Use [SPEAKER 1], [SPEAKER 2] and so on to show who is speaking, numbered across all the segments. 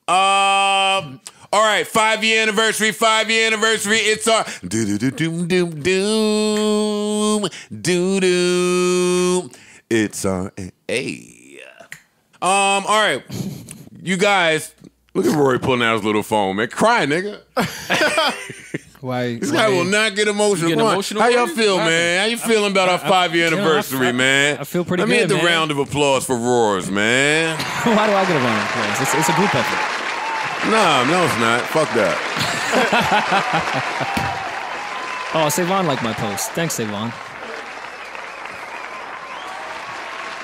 [SPEAKER 1] All right, 5-year anniversary, 5-year anniversary. It's our do-do-do-doom. It's our all right. You guys, look at Rory pulling out his little phone, man. Crying, nigga.
[SPEAKER 2] Why?
[SPEAKER 1] This guy will not get emotional. How y'all feel, man? How you feeling about our 5-year anniversary, man?
[SPEAKER 2] I feel pretty good,
[SPEAKER 1] Let me hit the
[SPEAKER 2] man.
[SPEAKER 1] round of applause for Roars, man.
[SPEAKER 2] Why do I get a round of applause? It's a group effort.
[SPEAKER 1] No, it's not. Fuck that.
[SPEAKER 2] Oh, Savon liked my post. Thanks, Savon.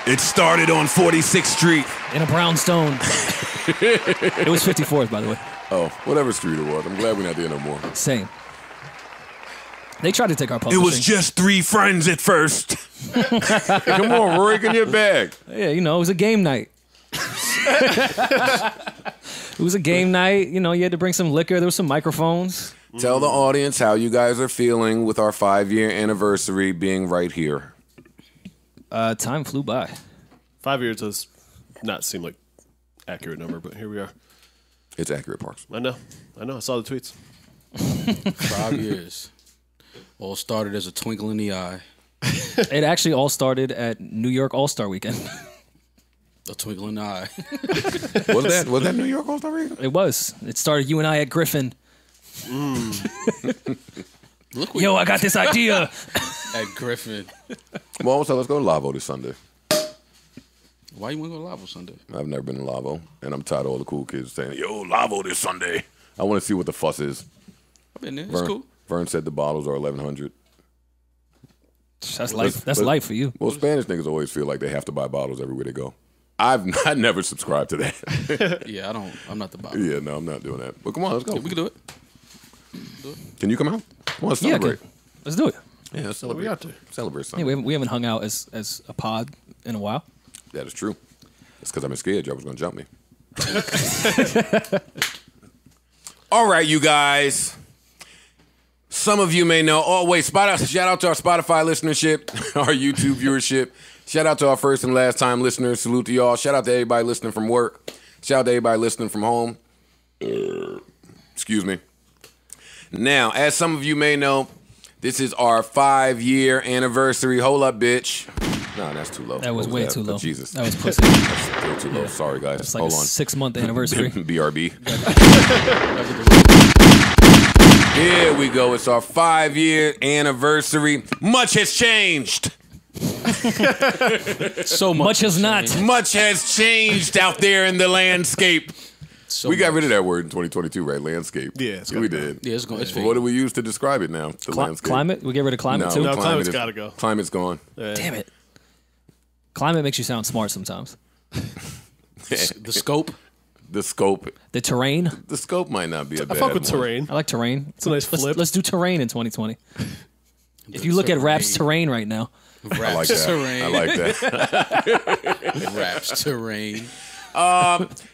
[SPEAKER 1] It started on 46th Street.
[SPEAKER 2] In a brownstone. It was 54th, by the way.
[SPEAKER 1] Oh, whatever street it was. I'm glad we're not there no more.
[SPEAKER 2] Same. They tried to take our
[SPEAKER 1] It
[SPEAKER 2] publishing.
[SPEAKER 1] was just 3 friends at first. Come on, Rory, get in your bag.
[SPEAKER 2] Yeah, it was a game night. It was a game night. You had to bring some liquor. There was some microphones.
[SPEAKER 1] Tell the audience how you guys are feeling with our 5-year anniversary being right here.
[SPEAKER 2] Time flew by.
[SPEAKER 3] 5 years does not seem like accurate number, but here we are.
[SPEAKER 1] It's accurate, Parks.
[SPEAKER 3] I know. I saw the tweets.
[SPEAKER 4] 5 years. All started as a twinkle in the eye.
[SPEAKER 2] It actually all started at New York All-Star Weekend.
[SPEAKER 4] A twinkle in the eye.
[SPEAKER 1] Was that New York All-Star Weekend?
[SPEAKER 2] It was. It started you and I at Griffin.
[SPEAKER 4] Look,
[SPEAKER 2] Yo, I got this idea.
[SPEAKER 4] At Griffin.
[SPEAKER 1] Well, so let's go to Lavo this Sunday.
[SPEAKER 4] Why you want to go to Lavo Sunday?
[SPEAKER 1] I've never been to Lavo, and I'm tired of all the cool kids saying, yo, Lavo this Sunday. I want to see what the fuss is.
[SPEAKER 4] I've been there. It's cool.
[SPEAKER 1] Vern said the bottles are $1,100.
[SPEAKER 2] That's life. That's life for you.
[SPEAKER 1] Well, Spanish niggas always feel like they have to buy bottles everywhere they go. I never subscribed to that.
[SPEAKER 4] Yeah, I'm not the bottle.
[SPEAKER 1] Yeah, no, I'm not doing that. But come on, let's go.
[SPEAKER 4] Yeah, we can do it.
[SPEAKER 1] Can you come out? Come on, let's celebrate.
[SPEAKER 2] Yeah, let's do it.
[SPEAKER 1] Yeah, let's celebrate.
[SPEAKER 3] We got to.
[SPEAKER 1] Celebrate
[SPEAKER 2] Yeah,
[SPEAKER 1] something.
[SPEAKER 2] we haven't hung out as a pod in a while.
[SPEAKER 1] That is true. It's because I've been scared y'all was going to jump me. All right, you guys. Some of you may know. Oh, wait. Shout out to our Spotify listenership, our YouTube viewership. Shout out to our first and last time listeners. Salute to y'all. Shout out to everybody listening from work. Shout out to everybody listening from home. Excuse me. Now, as some of you may know, this is our 5-year anniversary. Hold up, bitch. No, that's too low.
[SPEAKER 2] That was way too low.
[SPEAKER 1] Jesus.
[SPEAKER 2] That was pussy.
[SPEAKER 1] That's still too low. Sorry, guys.
[SPEAKER 2] It's like
[SPEAKER 1] Hold
[SPEAKER 2] a
[SPEAKER 1] on.
[SPEAKER 2] 6-month anniversary.
[SPEAKER 1] BRB. Here we go. It's our 5-year anniversary. Much has changed.
[SPEAKER 4] So
[SPEAKER 2] Much has not.
[SPEAKER 1] Much has changed out there in the landscape. We got rid of that word in 2022, right? Landscape.
[SPEAKER 3] Yeah, it's
[SPEAKER 1] we
[SPEAKER 3] gotta
[SPEAKER 1] did.
[SPEAKER 4] Yeah, it's
[SPEAKER 1] What
[SPEAKER 4] fading.
[SPEAKER 1] do we use to describe it now? The landscape.
[SPEAKER 2] Climate? We get rid of climate too?
[SPEAKER 3] No, climate's
[SPEAKER 1] is-
[SPEAKER 3] gotta go.
[SPEAKER 1] Climate's gone.
[SPEAKER 2] Damn it. Climate makes you sound smart sometimes.
[SPEAKER 4] The scope.
[SPEAKER 1] The scope.
[SPEAKER 2] The terrain.
[SPEAKER 1] The scope might not be a
[SPEAKER 3] I
[SPEAKER 1] bad
[SPEAKER 3] fuck with
[SPEAKER 1] one.
[SPEAKER 3] terrain.
[SPEAKER 2] I like terrain.
[SPEAKER 3] It's a nice flip.
[SPEAKER 2] Let's do terrain in 2020. If you look at Rap's terrain right now.
[SPEAKER 1] I like that.
[SPEAKER 4] Terrain.
[SPEAKER 1] I like that.
[SPEAKER 4] Raps terrain.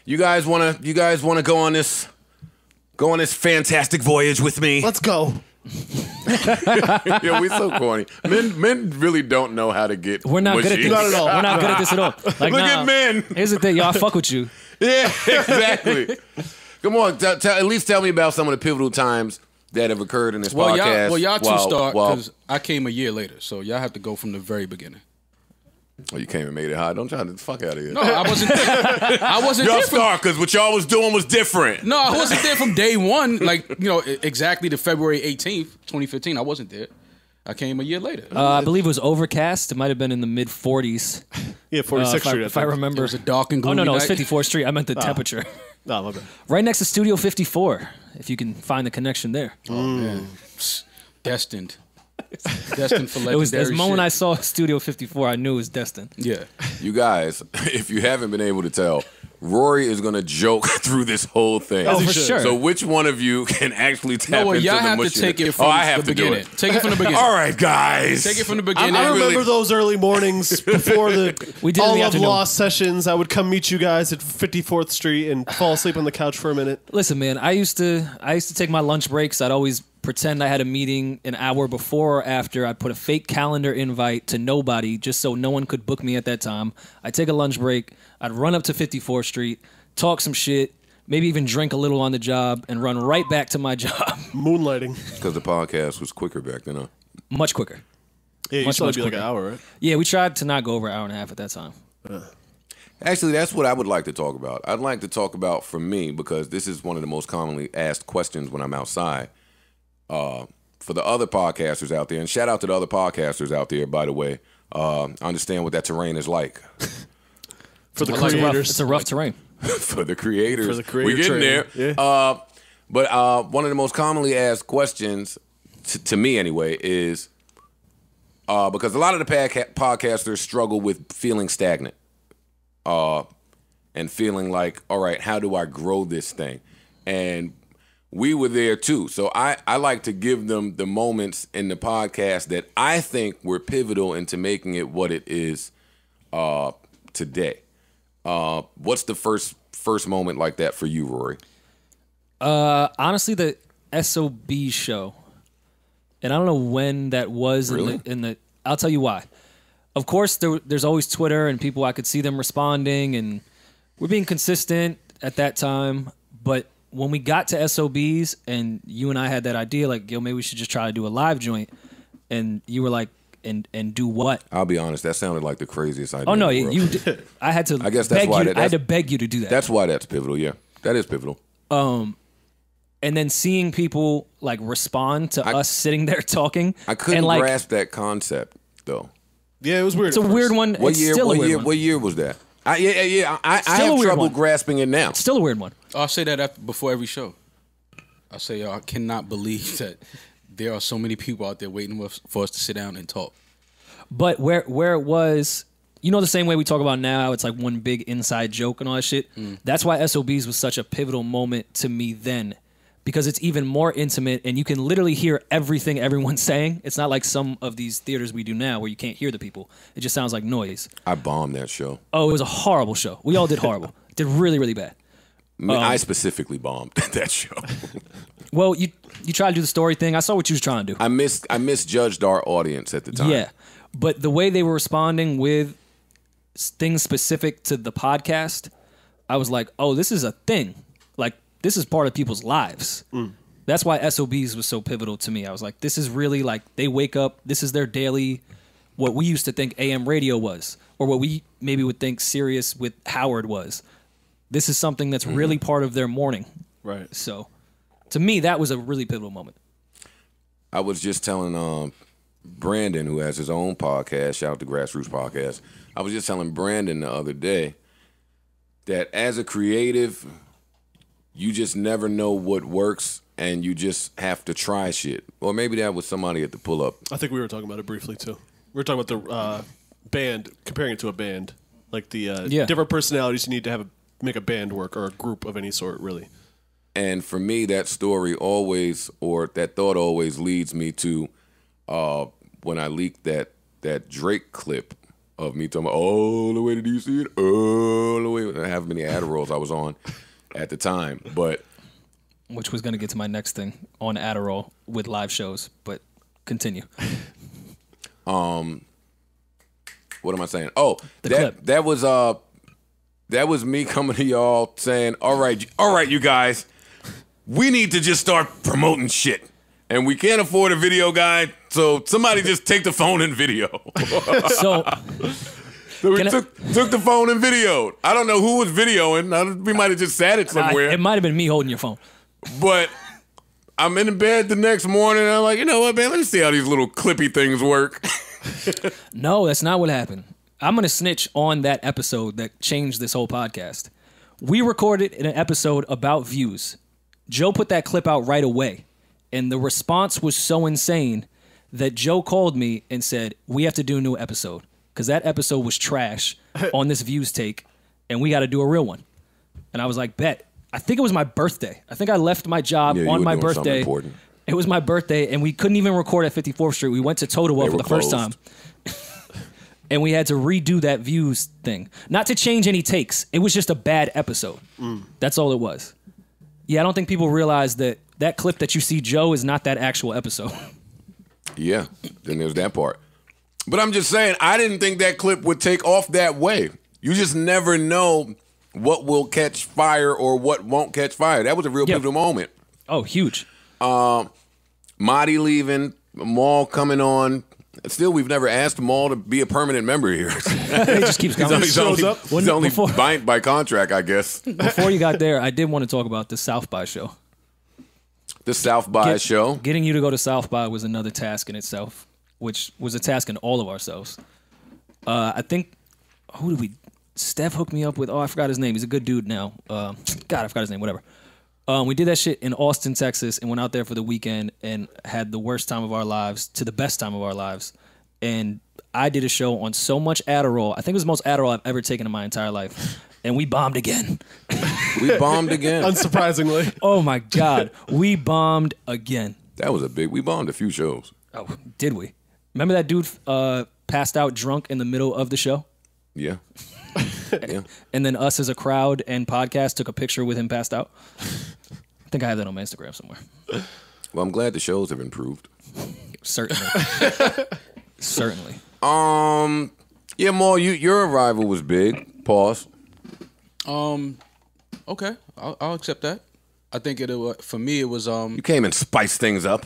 [SPEAKER 1] You guys wanna go on this fantastic voyage with me?
[SPEAKER 3] Let's go.
[SPEAKER 1] Yeah, we so corny. Men really don't know how to get.
[SPEAKER 2] We're not good at
[SPEAKER 1] mushy.
[SPEAKER 2] this.
[SPEAKER 3] Not at all.
[SPEAKER 2] We're not good at this at all. Like,
[SPEAKER 1] Look at men.
[SPEAKER 2] Here's the thing, y'all. I fuck with you.
[SPEAKER 1] Yeah, exactly. Come on, at least tell me about some of the pivotal times that have occurred in this podcast.
[SPEAKER 4] Y'all two start because I came a year later, so y'all have to go from the very beginning.
[SPEAKER 1] Oh, you came and made it hot. Don't try to get the fuck out of here.
[SPEAKER 4] No, I wasn't there. I wasn't
[SPEAKER 1] Y'all
[SPEAKER 4] there from,
[SPEAKER 1] start because what y'all was doing was different.
[SPEAKER 4] No, I wasn't there from day one. Like, exactly the February 18th, 2015. I wasn't there. I came a year later.
[SPEAKER 2] I believe it was overcast. It might have been in the mid 40s.
[SPEAKER 3] Yeah, 46th Street.
[SPEAKER 2] If I remember.
[SPEAKER 4] It was a dark and
[SPEAKER 2] Oh,
[SPEAKER 4] gloomy
[SPEAKER 2] no, it's
[SPEAKER 4] night.
[SPEAKER 2] 54th Street. I meant the temperature.
[SPEAKER 3] No, my bad.
[SPEAKER 2] Right next to Studio 54, if you can find the connection there.
[SPEAKER 4] Oh, man. Destined. Destined for legendary
[SPEAKER 2] It was the moment
[SPEAKER 4] shit.
[SPEAKER 2] I saw Studio 54, I knew it was destined.
[SPEAKER 4] Yeah.
[SPEAKER 1] You guys, if you haven't been able to tell, Rory is going to joke through this whole thing.
[SPEAKER 2] Oh, for sure.
[SPEAKER 1] So which one of you can actually tap
[SPEAKER 4] No, well,
[SPEAKER 1] into
[SPEAKER 4] y'all
[SPEAKER 1] the
[SPEAKER 4] have to
[SPEAKER 1] mushiness?
[SPEAKER 4] take it from
[SPEAKER 1] I have
[SPEAKER 4] the
[SPEAKER 1] to do
[SPEAKER 4] beginning.
[SPEAKER 1] it.
[SPEAKER 4] Take it from the beginning.
[SPEAKER 1] All right, guys.
[SPEAKER 4] Take it from the beginning.
[SPEAKER 3] I remember
[SPEAKER 1] really-
[SPEAKER 3] those early mornings before the
[SPEAKER 2] We did it in
[SPEAKER 3] All
[SPEAKER 2] the
[SPEAKER 3] of
[SPEAKER 2] afternoon.
[SPEAKER 3] Lost sessions. I would come meet you guys at 54th Street and fall asleep on the couch for a minute.
[SPEAKER 2] Listen, man, I used to take my lunch breaks. I'd always pretend I had a meeting an hour before or after. I'd put a fake calendar invite to nobody just so no one could book me at that time. I'd take a lunch break. I'd run up to 54th Street, talk some shit, maybe even drink a little on the job, and run right back to my job.
[SPEAKER 3] Moonlighting.
[SPEAKER 1] Because the podcast was quicker back then, huh?
[SPEAKER 2] Much quicker.
[SPEAKER 3] Yeah, you
[SPEAKER 2] Much,
[SPEAKER 3] still
[SPEAKER 2] much
[SPEAKER 3] do like an
[SPEAKER 2] quicker.
[SPEAKER 3] hour, right?
[SPEAKER 2] Yeah, we tried to not go over an hour and a half at that time.
[SPEAKER 1] Actually, that's what I would like to talk about. I'd like to talk about, for me, because this is one of the most commonly asked questions when I'm outside. For the other podcasters out there, and shout out to the other podcasters out there, by the way. I understand what that terrain is like.
[SPEAKER 3] For the
[SPEAKER 2] It's rough,
[SPEAKER 3] creators.
[SPEAKER 2] it's a rough terrain.
[SPEAKER 1] For the creators.
[SPEAKER 3] For the creator
[SPEAKER 1] We're getting
[SPEAKER 3] train.
[SPEAKER 1] there.
[SPEAKER 3] Yeah.
[SPEAKER 1] But one of the most commonly asked questions, to me anyway, is because a lot of the podcasters struggle with feeling stagnant and feeling like, all right, how do I grow this thing? And we were there too. So I like to give them the moments in the podcast that I think were pivotal into making it what it is today. What's the first moment like that for you, Rory?
[SPEAKER 2] Honestly, the SOB show, and I don't know when that was.
[SPEAKER 1] Really?
[SPEAKER 2] In the I'll tell you why. Of course, there's always Twitter and people. I could see them responding, and we're being consistent at that time. But when we got to SOBs, and you and I had that idea, like, yo, maybe we should just try to do a live joint, and you were like, and do what?
[SPEAKER 1] I'll be honest, that sounded like the craziest idea.
[SPEAKER 2] Oh no,
[SPEAKER 1] in the world.
[SPEAKER 2] you did. I had to.
[SPEAKER 1] I guess that's
[SPEAKER 2] beg
[SPEAKER 1] why
[SPEAKER 2] you. I had to beg you to do that.
[SPEAKER 1] That's why that's pivotal. Yeah, that is pivotal.
[SPEAKER 2] And then seeing people like respond to us sitting there talking.
[SPEAKER 1] I couldn't
[SPEAKER 2] and, like,
[SPEAKER 1] grasp that concept though.
[SPEAKER 3] Yeah, it was weird.
[SPEAKER 2] It's a weird one.
[SPEAKER 1] What
[SPEAKER 2] It's
[SPEAKER 1] year?
[SPEAKER 2] still a
[SPEAKER 1] What
[SPEAKER 2] weird
[SPEAKER 1] year?
[SPEAKER 2] one.
[SPEAKER 1] What year was that? I
[SPEAKER 2] Still a
[SPEAKER 1] have
[SPEAKER 2] weird
[SPEAKER 1] trouble
[SPEAKER 2] one.
[SPEAKER 1] grasping it now.
[SPEAKER 2] Still a weird one.
[SPEAKER 4] I'll say that before every show. I say, I cannot believe that there are so many people out there waiting for us to sit down and talk.
[SPEAKER 2] But where it was, you know, the same way we talk about now, it's like one big inside joke and all that shit. That's why SOBs was such a pivotal moment to me then, because it's even more intimate and you can literally hear everything everyone's saying. It's not like some of these theaters we do now where you can't hear the people. It just sounds like noise.
[SPEAKER 1] I bombed that show.
[SPEAKER 2] Oh, it was a horrible show. We all did horrible. Did really, really bad.
[SPEAKER 1] I specifically bombed that show.
[SPEAKER 2] Well, you tried to do the story thing. I saw what you was trying to do.
[SPEAKER 1] I misjudged our audience at the time.
[SPEAKER 2] Yeah. But the way they were responding with things specific to the podcast, I was like, oh, this is a thing. Like, this is part of people's lives. That's why SOBs was so pivotal to me. I was like, this is really like, they wake up, this is their daily, what we used to think AM radio was, or what we maybe would think Sirius with Howard was. This is something that's really part of their morning.
[SPEAKER 3] Right.
[SPEAKER 2] So, to me, that was a really pivotal moment.
[SPEAKER 1] I was just telling Brandon, who has his own podcast, shout out to Grassroots Podcast. I was just telling Brandon the other day that as a creative, you just never know what works and you just have to try shit. Or maybe that was somebody at the pull-up.
[SPEAKER 3] I think we were talking about it briefly, too. We were talking about the band, comparing it to a band. Like the different personalities you need to make a band work, or a group of any sort, really.
[SPEAKER 1] And for me, that story always, or that thought always leads me to when I leaked that Drake clip of me talking about all the way to DC, all the way. I have many Adderalls I was on at the time, but
[SPEAKER 2] Which was going to get to my next thing on Adderall with live shows, but continue.
[SPEAKER 1] what am I saying? Oh,
[SPEAKER 2] The clip.
[SPEAKER 1] that was me coming to y'all saying, all right, you guys, we need to just start promoting shit. And we can't afford a video guy, so somebody just take the phone and video.
[SPEAKER 2] So,
[SPEAKER 1] So we
[SPEAKER 2] Can I-
[SPEAKER 1] took the phone and videoed. I don't know who was videoing. We might have just sat it somewhere.
[SPEAKER 2] it might have been me holding your phone.
[SPEAKER 1] But I'm in bed the next morning, and I'm like, you know what, man? Let me see how these little clippy things work.
[SPEAKER 2] No, that's not what happened. I'm going to snitch on that episode that changed this whole podcast. We recorded an episode about views. Joe put that clip out right away. And the response was so insane that Joe called me and said, we have to do a new episode. Because that episode was trash on this views take. And we got to do a real one. And I was like, bet. I think it was my birthday. I think I left my job
[SPEAKER 1] Yeah, you
[SPEAKER 2] on
[SPEAKER 1] were
[SPEAKER 2] my
[SPEAKER 1] doing something
[SPEAKER 2] birthday.
[SPEAKER 1] important.
[SPEAKER 2] It was my birthday, and we couldn't even record at 54th Street. We went to Totowa for
[SPEAKER 1] were
[SPEAKER 2] the first
[SPEAKER 1] closed.
[SPEAKER 2] time. And we had to redo that views thing. Not to change any takes. It was just a bad episode. That's all it was. Yeah, I don't think people realize that that clip that you see Joe is not that actual episode.
[SPEAKER 1] Yeah, then there's that part. But I'm just saying, I didn't think that clip would take off that way. You just never know what will catch fire or what won't catch fire. That was a real pivotal moment.
[SPEAKER 2] Oh, huge.
[SPEAKER 1] Marty leaving, Maul coming on. Still, we've never asked Maul to be a permanent member here.
[SPEAKER 2] He just keeps coming.
[SPEAKER 1] He's only by contract, I guess.
[SPEAKER 2] Before you got there, I did want to talk about the South by show.
[SPEAKER 1] The South by show?
[SPEAKER 2] Getting you to go to South by was another task in itself, which was a task in all of ourselves. I think, who did we... Steph hooked me up with... Oh, I forgot his name. He's a good dude now. God, I forgot his name. Whatever. We did that shit in Austin, Texas, and went out there for the weekend and had the worst time of our lives to the best time of our lives. And I did a show on so much Adderall. I think it was the most Adderall I've ever taken in my entire life. And we bombed again.
[SPEAKER 1] We bombed again.
[SPEAKER 3] Unsurprisingly.
[SPEAKER 2] Oh, my God. We bombed again.
[SPEAKER 1] That was we bombed a few shows.
[SPEAKER 2] Oh, did we? Remember that dude passed out drunk in the middle of the show?
[SPEAKER 1] Yeah. Yeah.
[SPEAKER 2] And then us as a crowd and podcast took a picture with him passed out. I think I have that on my Instagram somewhere.
[SPEAKER 1] Well, I'm glad the shows have improved.
[SPEAKER 2] Certainly. Certainly.
[SPEAKER 1] Yeah, Maul, your arrival was big. Pause.
[SPEAKER 4] Okay, I'll accept that. I think for me it was
[SPEAKER 1] You came and spiced things up.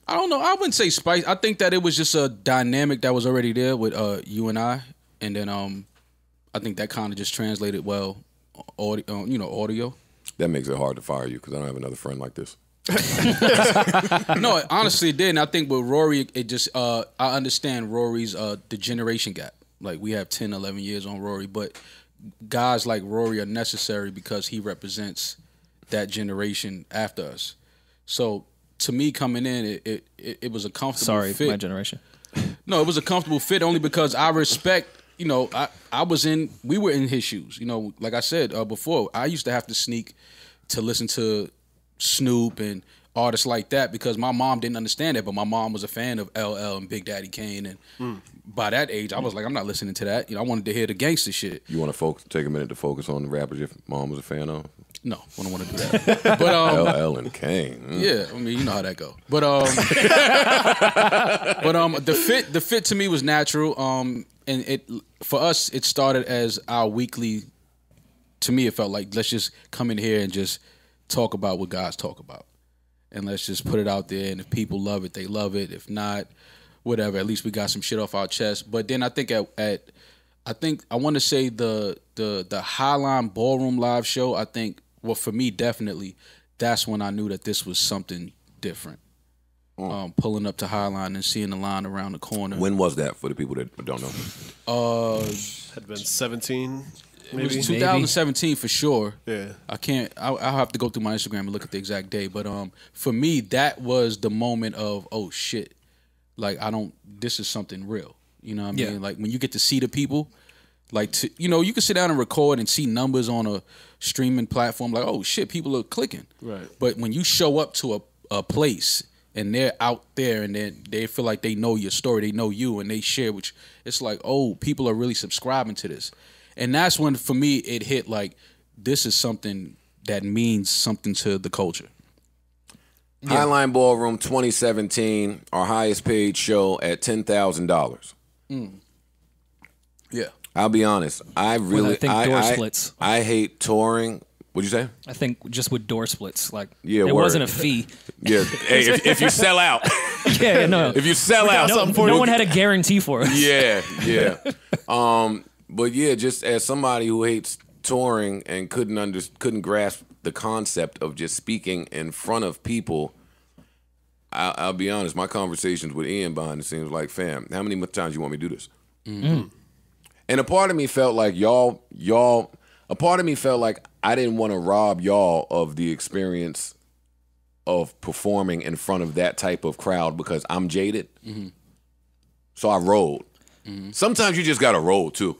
[SPEAKER 4] I don't know. I wouldn't say spice. I think that it was just a dynamic that was already there with you and I, and then I think that kind of just translated well, audio.
[SPEAKER 1] That makes it hard to fire you because I don't have another friend like this.
[SPEAKER 4] No, honestly, it did. And I think with Rory, it just I understand Rory's the generation gap. Like we have 10, 11 years on Rory, but guys like Rory are necessary because he represents that generation after us. So to me, coming in, it was a comfortable fit.
[SPEAKER 2] Sorry, my generation.
[SPEAKER 4] No, it was a comfortable fit only because I respect. We were in his shoes. Like I said before, I used to have to sneak to listen to Snoop and artists like that because my mom didn't understand it, but my mom was a fan of LL and Big Daddy Kane, and by that age, I was like, I'm not listening to that. I wanted to hear the gangster shit.
[SPEAKER 1] You want to take a minute to focus on the rappers your mom was a fan of?
[SPEAKER 4] No, I don't want to do that. But
[SPEAKER 1] LL and Kane.
[SPEAKER 4] Yeah, I mean, you know how that go. But the fit to me was natural. And it for us, it started as our weekly. To me, it felt like let's just come in here and just talk about what guys talk about, and let's just put it out there. And if people love it, they love it. If not, whatever. At least we got some shit off our chest. But then I think I want to say the Highline Ballroom live show. I think for me definitely that's when I knew that this was something different. Pulling up to Highline and seeing the line around the corner.
[SPEAKER 1] When was that for the people that don't know?
[SPEAKER 3] Had been 17.
[SPEAKER 4] Maybe. It was 2017 for sure.
[SPEAKER 3] Yeah.
[SPEAKER 4] I'll have to go through my Instagram and look at the exact day. But for me, that was the moment of, oh shit. Like this is something real. You know what I mean? Like when you get to see the people, you can sit down and record and see numbers on a streaming platform, like, oh shit, people are clicking.
[SPEAKER 3] Right.
[SPEAKER 4] But when you show up to a place and they're out there and they feel like they know your story, they know you, and they share, which it's like, oh, people are really subscribing to this. And that's when, for me, it hit like, this is something that means something to the culture.
[SPEAKER 1] Yeah. Highline Ballroom 2017, our highest paid show at $10,000.
[SPEAKER 4] Yeah.
[SPEAKER 1] I'll be honest. I really,
[SPEAKER 2] I think door splits.
[SPEAKER 1] I hate touring. What'd you say?
[SPEAKER 2] I think just with door splits, like
[SPEAKER 1] it
[SPEAKER 2] wasn't a fee.
[SPEAKER 1] Yeah, hey, if you sell out, if you sell out,
[SPEAKER 2] no one had a guarantee for us.
[SPEAKER 1] Yeah. But yeah, just as somebody who hates touring and couldn't grasp the concept of just speaking in front of people, I'll be honest. My conversations with Ian behind the scenes was like, fam, how many times you want me to do this?
[SPEAKER 2] Mm-hmm.
[SPEAKER 1] And a part of me felt like a part of me felt like I didn't want to rob y'all of the experience of performing in front of that type of crowd because I'm jaded. Mm-hmm. So I rolled. Mm-hmm. Sometimes you just got to roll too.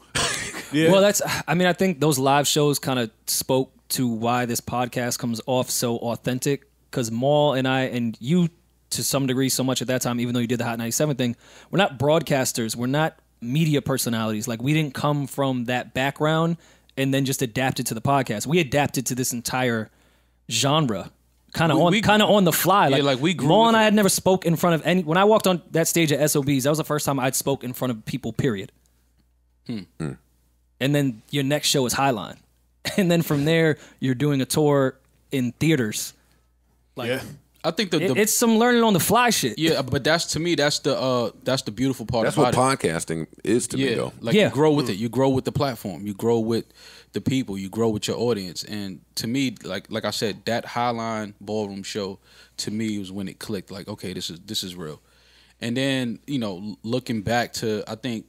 [SPEAKER 2] Yeah. Well, I think those live shows kind of spoke to why this podcast comes off so authentic, because Maul and I, and you to some degree so much at that time, even though you did the Hot 97 thing, we're not broadcasters. We're not media personalities. Like, we didn't come from that background and then just adapted to the podcast. We adapted to this entire genre, kind of on the fly. Like we grew. Maul and I had never spoke in front of any. When I walked on that stage at SOBs, that was the first time I'd spoke in front of people. Period. And then your next show is Highline, and then from there you're doing a tour in theaters. Like,
[SPEAKER 3] yeah.
[SPEAKER 4] I think
[SPEAKER 2] it's some learning on the fly shit.
[SPEAKER 4] Yeah, but that's to me that's the beautiful part
[SPEAKER 1] That's
[SPEAKER 4] about
[SPEAKER 1] what podcasting is to me, though.
[SPEAKER 4] Like you grow with it. You grow with the platform. You grow with the people. You grow with your audience. And to me, like I said, that Highline Ballroom show to me was when it clicked. Like, okay, this is real. And then, you know, looking back to, I think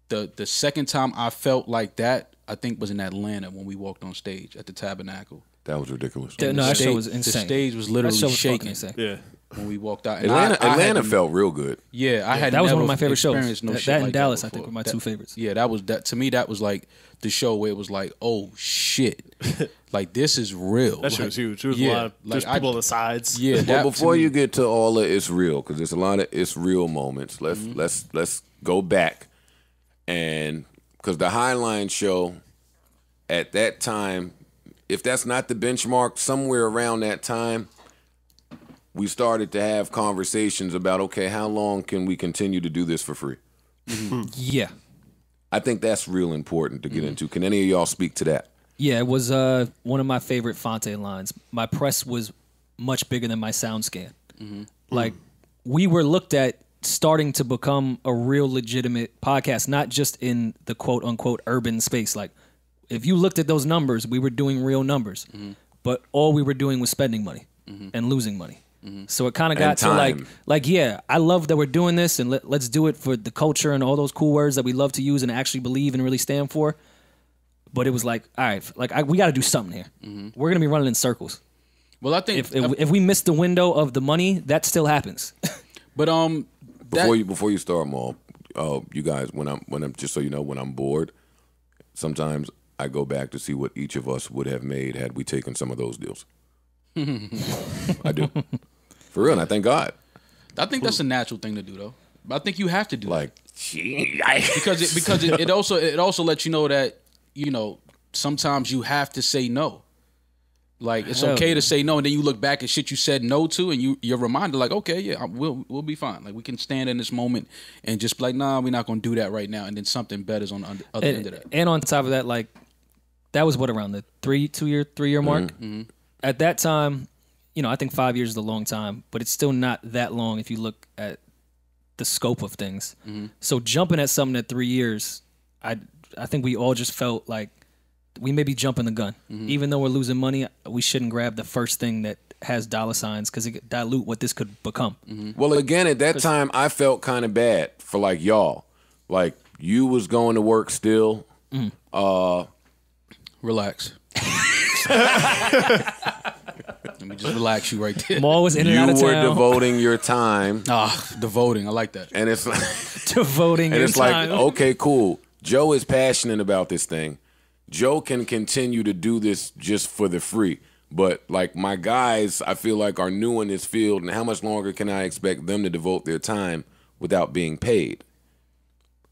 [SPEAKER 4] the second time I felt like that, I think was in Atlanta when we walked on stage at the Tabernacle.
[SPEAKER 1] That was ridiculous.
[SPEAKER 2] That show was insane.
[SPEAKER 4] The stage was literally shaking.
[SPEAKER 3] Yeah.
[SPEAKER 4] When we walked out. And
[SPEAKER 1] Atlanta felt real good.
[SPEAKER 4] Yeah, I had
[SPEAKER 2] that was
[SPEAKER 4] never
[SPEAKER 2] one of my favorite shows.
[SPEAKER 4] No
[SPEAKER 2] that
[SPEAKER 4] shit
[SPEAKER 2] and
[SPEAKER 4] like
[SPEAKER 2] Dallas,
[SPEAKER 4] that
[SPEAKER 2] I think,
[SPEAKER 4] before.
[SPEAKER 2] were my two favorites.
[SPEAKER 4] Yeah, that to me that was like the show where it was like, oh shit, like this is real.
[SPEAKER 3] That shit was huge. There was
[SPEAKER 4] yeah,
[SPEAKER 3] a lot of there's people on the sides.
[SPEAKER 4] Yeah,
[SPEAKER 1] But before you get to all of it's real, because there's a lot of it's real moments. Let's go back, and because the Highline show at that time, if that's not the benchmark, somewhere around that time, we started to have conversations about, okay, how long can we continue to do this for free?
[SPEAKER 2] Yeah.
[SPEAKER 1] I think that's real important to get into. Can any of y'all speak to that?
[SPEAKER 2] Yeah, it was one of my favorite Fonte lines. My press was much bigger than my sound scan. Like, we were looked at starting to become a real legitimate podcast, not just in the quote-unquote urban space. Like, if you looked at those numbers, we were doing real numbers. But all we were doing was spending money and losing money. So it kind of got to like, yeah, I love that we're doing this, and let's do it for the culture and all those cool words that we love to use and actually believe and really stand for. But it was like, all right, we got to do something here. We're gonna be running in circles.
[SPEAKER 4] Well, I think
[SPEAKER 2] if we miss the window of the money, that still happens.
[SPEAKER 4] But
[SPEAKER 1] before you start, Maul, you guys, when I'm just so you know, when I'm bored, sometimes I go back to see what each of us would have made had we taken some of those deals. I do. For real, and I thank God.
[SPEAKER 4] I think that's a natural thing to do, though. But I think you have to do
[SPEAKER 1] Like,
[SPEAKER 4] because it also lets you know that, you know, sometimes you have to say no. Like, it's okay to say no, and then you look back at shit you said no to, and you're reminded, like, okay, yeah, we'll be fine. Like, we can stand in this moment and just be like, nah, we're not going to do that right now, and then something better's on the other end of that.
[SPEAKER 2] And on top of that, like, that was around the 3-year mark. At that time, you know, I think 5 years is a long time, but it's still not that long if you look at the scope of things. So jumping at something at 3 years, I think we all just felt like we may be jumping the gun. Even though we're losing money, we shouldn't grab the first thing that has dollar signs because it could dilute what this could become.
[SPEAKER 1] Well, again, at that time, I felt kind of bad for, like, y'all. Like, you was going to work still.
[SPEAKER 4] Relax. Let me just relax you right there.
[SPEAKER 2] Maul was in and out of
[SPEAKER 1] You were
[SPEAKER 2] town.
[SPEAKER 1] devoting your time.
[SPEAKER 4] Devoting. I like that.
[SPEAKER 1] And it's like,
[SPEAKER 2] Devoting
[SPEAKER 1] and
[SPEAKER 2] your
[SPEAKER 1] it's
[SPEAKER 2] time.
[SPEAKER 1] like, okay, cool. Joe is passionate about this thing. Joe can continue to do this just for the free. But, like, my guys, I feel like, are new in this field, and how much longer can I expect them to devote their time without being paid?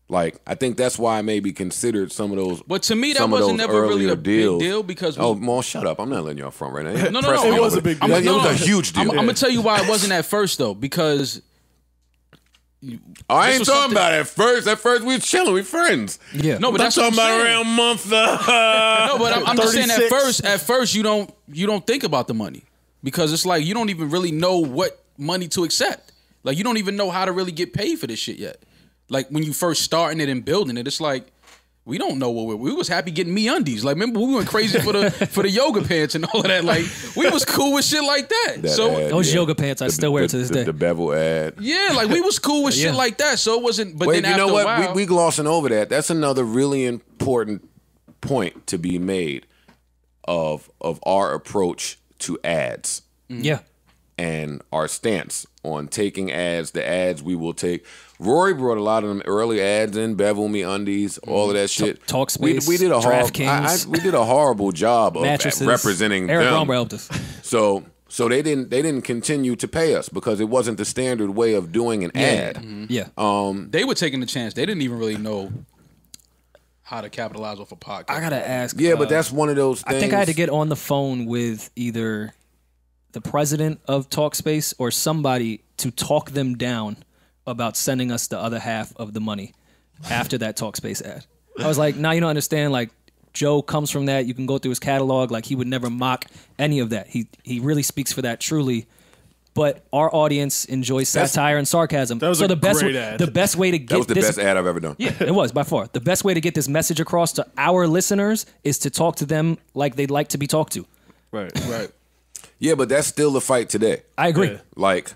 [SPEAKER 1] Like, I think that's why I maybe considered some of those.
[SPEAKER 4] But to me, that wasn't never really a big deal because.
[SPEAKER 1] Maul, shut up! I'm not letting y'all front right now.
[SPEAKER 4] No.
[SPEAKER 3] It was a big deal.
[SPEAKER 1] It was a huge deal.
[SPEAKER 4] I'm gonna tell you why it wasn't at first though, because.
[SPEAKER 1] I ain't talking about at first. At first, we was chilling. We friends.
[SPEAKER 2] Yeah.
[SPEAKER 4] No, but
[SPEAKER 1] I'm
[SPEAKER 4] that's what
[SPEAKER 1] talking
[SPEAKER 4] I'm
[SPEAKER 1] about
[SPEAKER 4] saying.
[SPEAKER 1] around month.
[SPEAKER 4] No, but I'm just saying at
[SPEAKER 3] 36.
[SPEAKER 4] first you don't think about the money because it's like you don't even really know what money to accept. Like you don't even know how to really get paid for this shit yet. Like when you first starting it and building it, it's like we don't know what we was happy getting MeUndies. Like remember we went crazy for the yoga pants and all of that. Like we was cool with shit like that.
[SPEAKER 2] Those yoga pants I still wear to this day.
[SPEAKER 1] The bevel ad.
[SPEAKER 4] Yeah, like we was cool with shit like that. So it wasn't. But
[SPEAKER 1] Wait,
[SPEAKER 4] then
[SPEAKER 1] you know
[SPEAKER 4] after
[SPEAKER 1] what?
[SPEAKER 4] a while,
[SPEAKER 1] We glossing over that. That's another really important point to be made of our approach to ads.
[SPEAKER 2] Yeah.
[SPEAKER 1] And our stance on taking ads, the ads we will take. Rory brought a lot of them early ads in, Bevel Me Undies, all of that shit.
[SPEAKER 2] Talkspace,
[SPEAKER 1] we did a
[SPEAKER 2] DraftKings.
[SPEAKER 1] we did a horrible job of
[SPEAKER 2] Mattresses.
[SPEAKER 1] representing
[SPEAKER 2] Eric
[SPEAKER 1] them.
[SPEAKER 2] Bromberg helped us.
[SPEAKER 1] So they didn't continue to pay us because it wasn't the standard way of doing an ad.
[SPEAKER 2] Yeah.
[SPEAKER 4] they were taking the chance. They didn't even really know how to capitalize off a podcast.
[SPEAKER 2] I gotta ask.
[SPEAKER 1] Yeah, but that's one of those things.
[SPEAKER 2] I think I had to get on the phone with either the president of Talkspace or somebody to talk them down about sending us the other half of the money after that Talkspace ad. I was like, nah, you don't understand. Like, Joe comes from that. You can go through his catalog. Like, he would never mock any of that. He really speaks for that truly. But our audience enjoys satire and sarcasm.
[SPEAKER 3] That was
[SPEAKER 2] so
[SPEAKER 3] a
[SPEAKER 2] the best
[SPEAKER 3] great ad.
[SPEAKER 2] The best way to get
[SPEAKER 1] That was the
[SPEAKER 2] this,
[SPEAKER 1] best ad I've ever done.
[SPEAKER 2] Yeah, it was by far. The best way to get this message across to our listeners is to talk to them like they'd like to be talked to.
[SPEAKER 3] Right.
[SPEAKER 1] Yeah, but that's still the fight today.
[SPEAKER 2] I agree.
[SPEAKER 3] Yeah.
[SPEAKER 1] Like,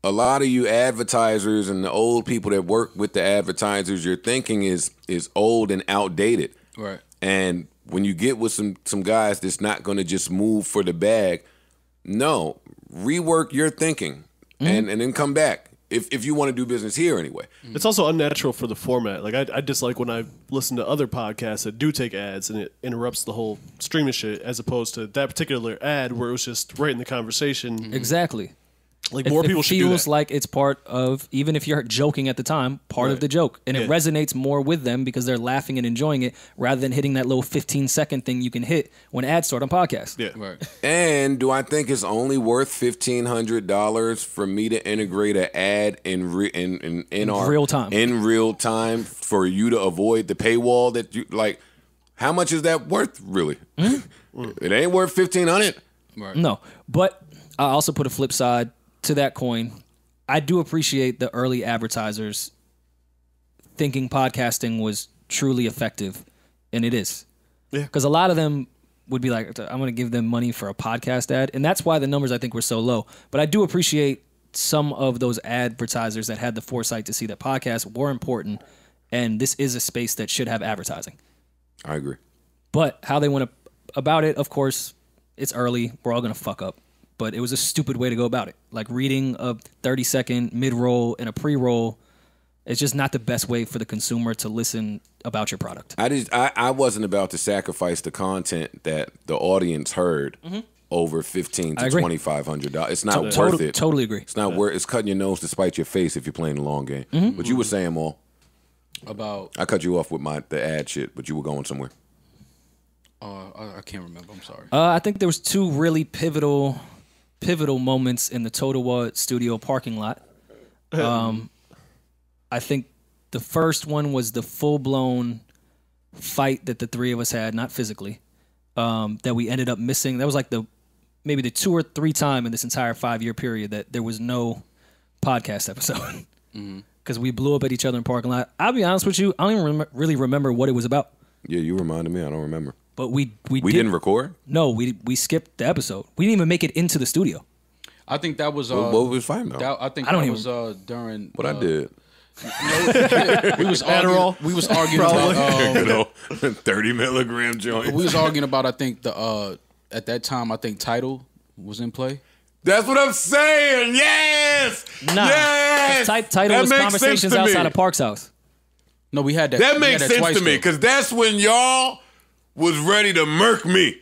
[SPEAKER 1] a lot of you advertisers and the old people that work with the advertisers, your thinking is old and outdated.
[SPEAKER 4] Right.
[SPEAKER 1] And when you get with some guys that's not going to just move for the bag, no, rework your thinking and then come back if you want to do business here anyway.
[SPEAKER 3] It's also unnatural for the format. Like, I dislike when I listen to other podcasts that do take ads and it interrupts the whole streaming shit, as opposed to that particular ad where it was just right in the conversation.
[SPEAKER 2] Exactly.
[SPEAKER 3] Like, more people should do that.
[SPEAKER 2] It feels like it's part of, even if you're joking at the time, part of the joke. And it resonates more with them because they're laughing and enjoying it rather than hitting that little 15-second thing you can hit when ads start on podcasts.
[SPEAKER 3] Yeah.
[SPEAKER 4] Right.
[SPEAKER 1] And do I think it's only worth $1,500 for me to integrate an ad in
[SPEAKER 2] real time?
[SPEAKER 1] In real time for you to avoid the paywall that you like? How much is that worth, really? It ain't worth $1,500.
[SPEAKER 4] Right.
[SPEAKER 2] No. But I also put a flip side to that coin. I do appreciate the early advertisers thinking podcasting was truly effective, and it is.
[SPEAKER 3] Yeah.
[SPEAKER 2] Because a lot of them would be like, I'm going to give them money for a podcast ad, and that's why the numbers I think were so low. But I do appreciate some of those advertisers that had the foresight to see that podcasts were important, and this is a space that should have advertising.
[SPEAKER 1] I agree.
[SPEAKER 2] But how they went about it, of course, it's early. We're all going to fuck up. But it was a stupid way to go about it. Like, reading a 30-second mid-roll and a pre-roll, it's just not the best way for the consumer to listen about your product.
[SPEAKER 1] I wasn't about to sacrifice the content that the audience heard over $1,500 to $2,500. It's not worth it.
[SPEAKER 2] Totally agree.
[SPEAKER 1] It's not worth. It's cutting your nose to spite your face if you're playing the long game. But you were saying more.
[SPEAKER 4] About
[SPEAKER 1] I cut you off with the ad shit, but you were going somewhere.
[SPEAKER 4] I can't remember. I'm sorry.
[SPEAKER 2] I think there was two really pivotal moments in the Totowa studio parking lot. I think the first one was the full-blown fight that the three of us had, not physically, that we ended up missing. That was like maybe the 2 or 3 time in this entire 5-year period that there was no podcast episode. Because we blew up at each other in the parking lot. I'll be honest with you, I don't even really remember what it was about.
[SPEAKER 1] Yeah, you reminded me. I don't remember.
[SPEAKER 2] But we
[SPEAKER 1] didn't record?
[SPEAKER 2] No, we skipped the episode. We didn't even make it into the studio.
[SPEAKER 4] I think that was
[SPEAKER 1] what was fine though?
[SPEAKER 4] I think
[SPEAKER 2] I don't
[SPEAKER 4] that
[SPEAKER 2] even-
[SPEAKER 4] was during
[SPEAKER 1] What I did.
[SPEAKER 4] we was arguing. We was arguing about
[SPEAKER 1] Good old 30 milligram joint.
[SPEAKER 4] we was arguing about. I think the at that time I think Tidal was in play.
[SPEAKER 1] That's what I'm saying. Yes.
[SPEAKER 2] Nah,
[SPEAKER 1] Yes.
[SPEAKER 2] Title
[SPEAKER 1] That
[SPEAKER 2] was
[SPEAKER 1] makes
[SPEAKER 2] Conversations
[SPEAKER 1] sense to
[SPEAKER 2] Outside
[SPEAKER 1] me.
[SPEAKER 2] of Park's house.
[SPEAKER 4] No, we had that.
[SPEAKER 1] That
[SPEAKER 4] we
[SPEAKER 1] makes
[SPEAKER 4] had that
[SPEAKER 1] sense
[SPEAKER 4] twice,
[SPEAKER 1] to me
[SPEAKER 4] though.
[SPEAKER 1] because that's when y'all was ready to murk me.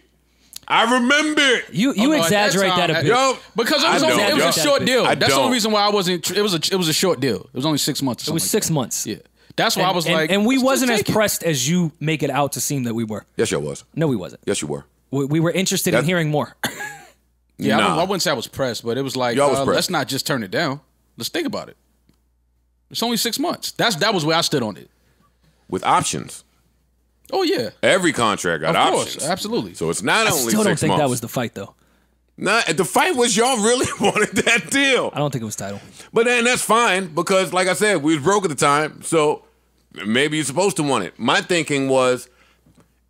[SPEAKER 1] I remember it.
[SPEAKER 2] You
[SPEAKER 4] no, at that
[SPEAKER 2] exaggerate
[SPEAKER 4] time,
[SPEAKER 2] that a
[SPEAKER 4] at-
[SPEAKER 2] bit.
[SPEAKER 1] Yo,
[SPEAKER 4] Because
[SPEAKER 1] I
[SPEAKER 4] it
[SPEAKER 1] don't.
[SPEAKER 4] was a short deal.
[SPEAKER 1] I
[SPEAKER 4] That's the
[SPEAKER 1] don't.
[SPEAKER 4] only reason why I wasn't. It was a short deal. It was only 6 months.
[SPEAKER 2] It was 6 months.
[SPEAKER 4] Yeah, that's why I was like,
[SPEAKER 2] and we
[SPEAKER 4] let's
[SPEAKER 2] wasn't as
[SPEAKER 4] just take it.
[SPEAKER 2] pressed as you make it out to seem that we were.
[SPEAKER 1] Yes, y'all was.
[SPEAKER 2] No, we wasn't.
[SPEAKER 1] Yes, you were.
[SPEAKER 2] We were interested in
[SPEAKER 1] That's-
[SPEAKER 2] hearing more.
[SPEAKER 4] Yeah,
[SPEAKER 1] Nah.
[SPEAKER 4] I wouldn't say I was pressed, but it was like,
[SPEAKER 1] Y'all was pressed.
[SPEAKER 4] let's not just turn it down. Let's think about it. It's only 6 months. That was where I stood on it.
[SPEAKER 1] With options.
[SPEAKER 4] Oh yeah,
[SPEAKER 1] Every contract got
[SPEAKER 4] of course,
[SPEAKER 1] options.
[SPEAKER 4] absolutely.
[SPEAKER 1] So it's not
[SPEAKER 2] I
[SPEAKER 1] only
[SPEAKER 2] still don't
[SPEAKER 1] 6
[SPEAKER 2] think
[SPEAKER 1] months.
[SPEAKER 2] that was the fight, though.
[SPEAKER 1] Nah, the fight was y'all really wanted that deal.
[SPEAKER 2] I don't think it was title.
[SPEAKER 1] But then that's fine because, like I said, we was broke at the time. So maybe you're supposed to want it. My thinking was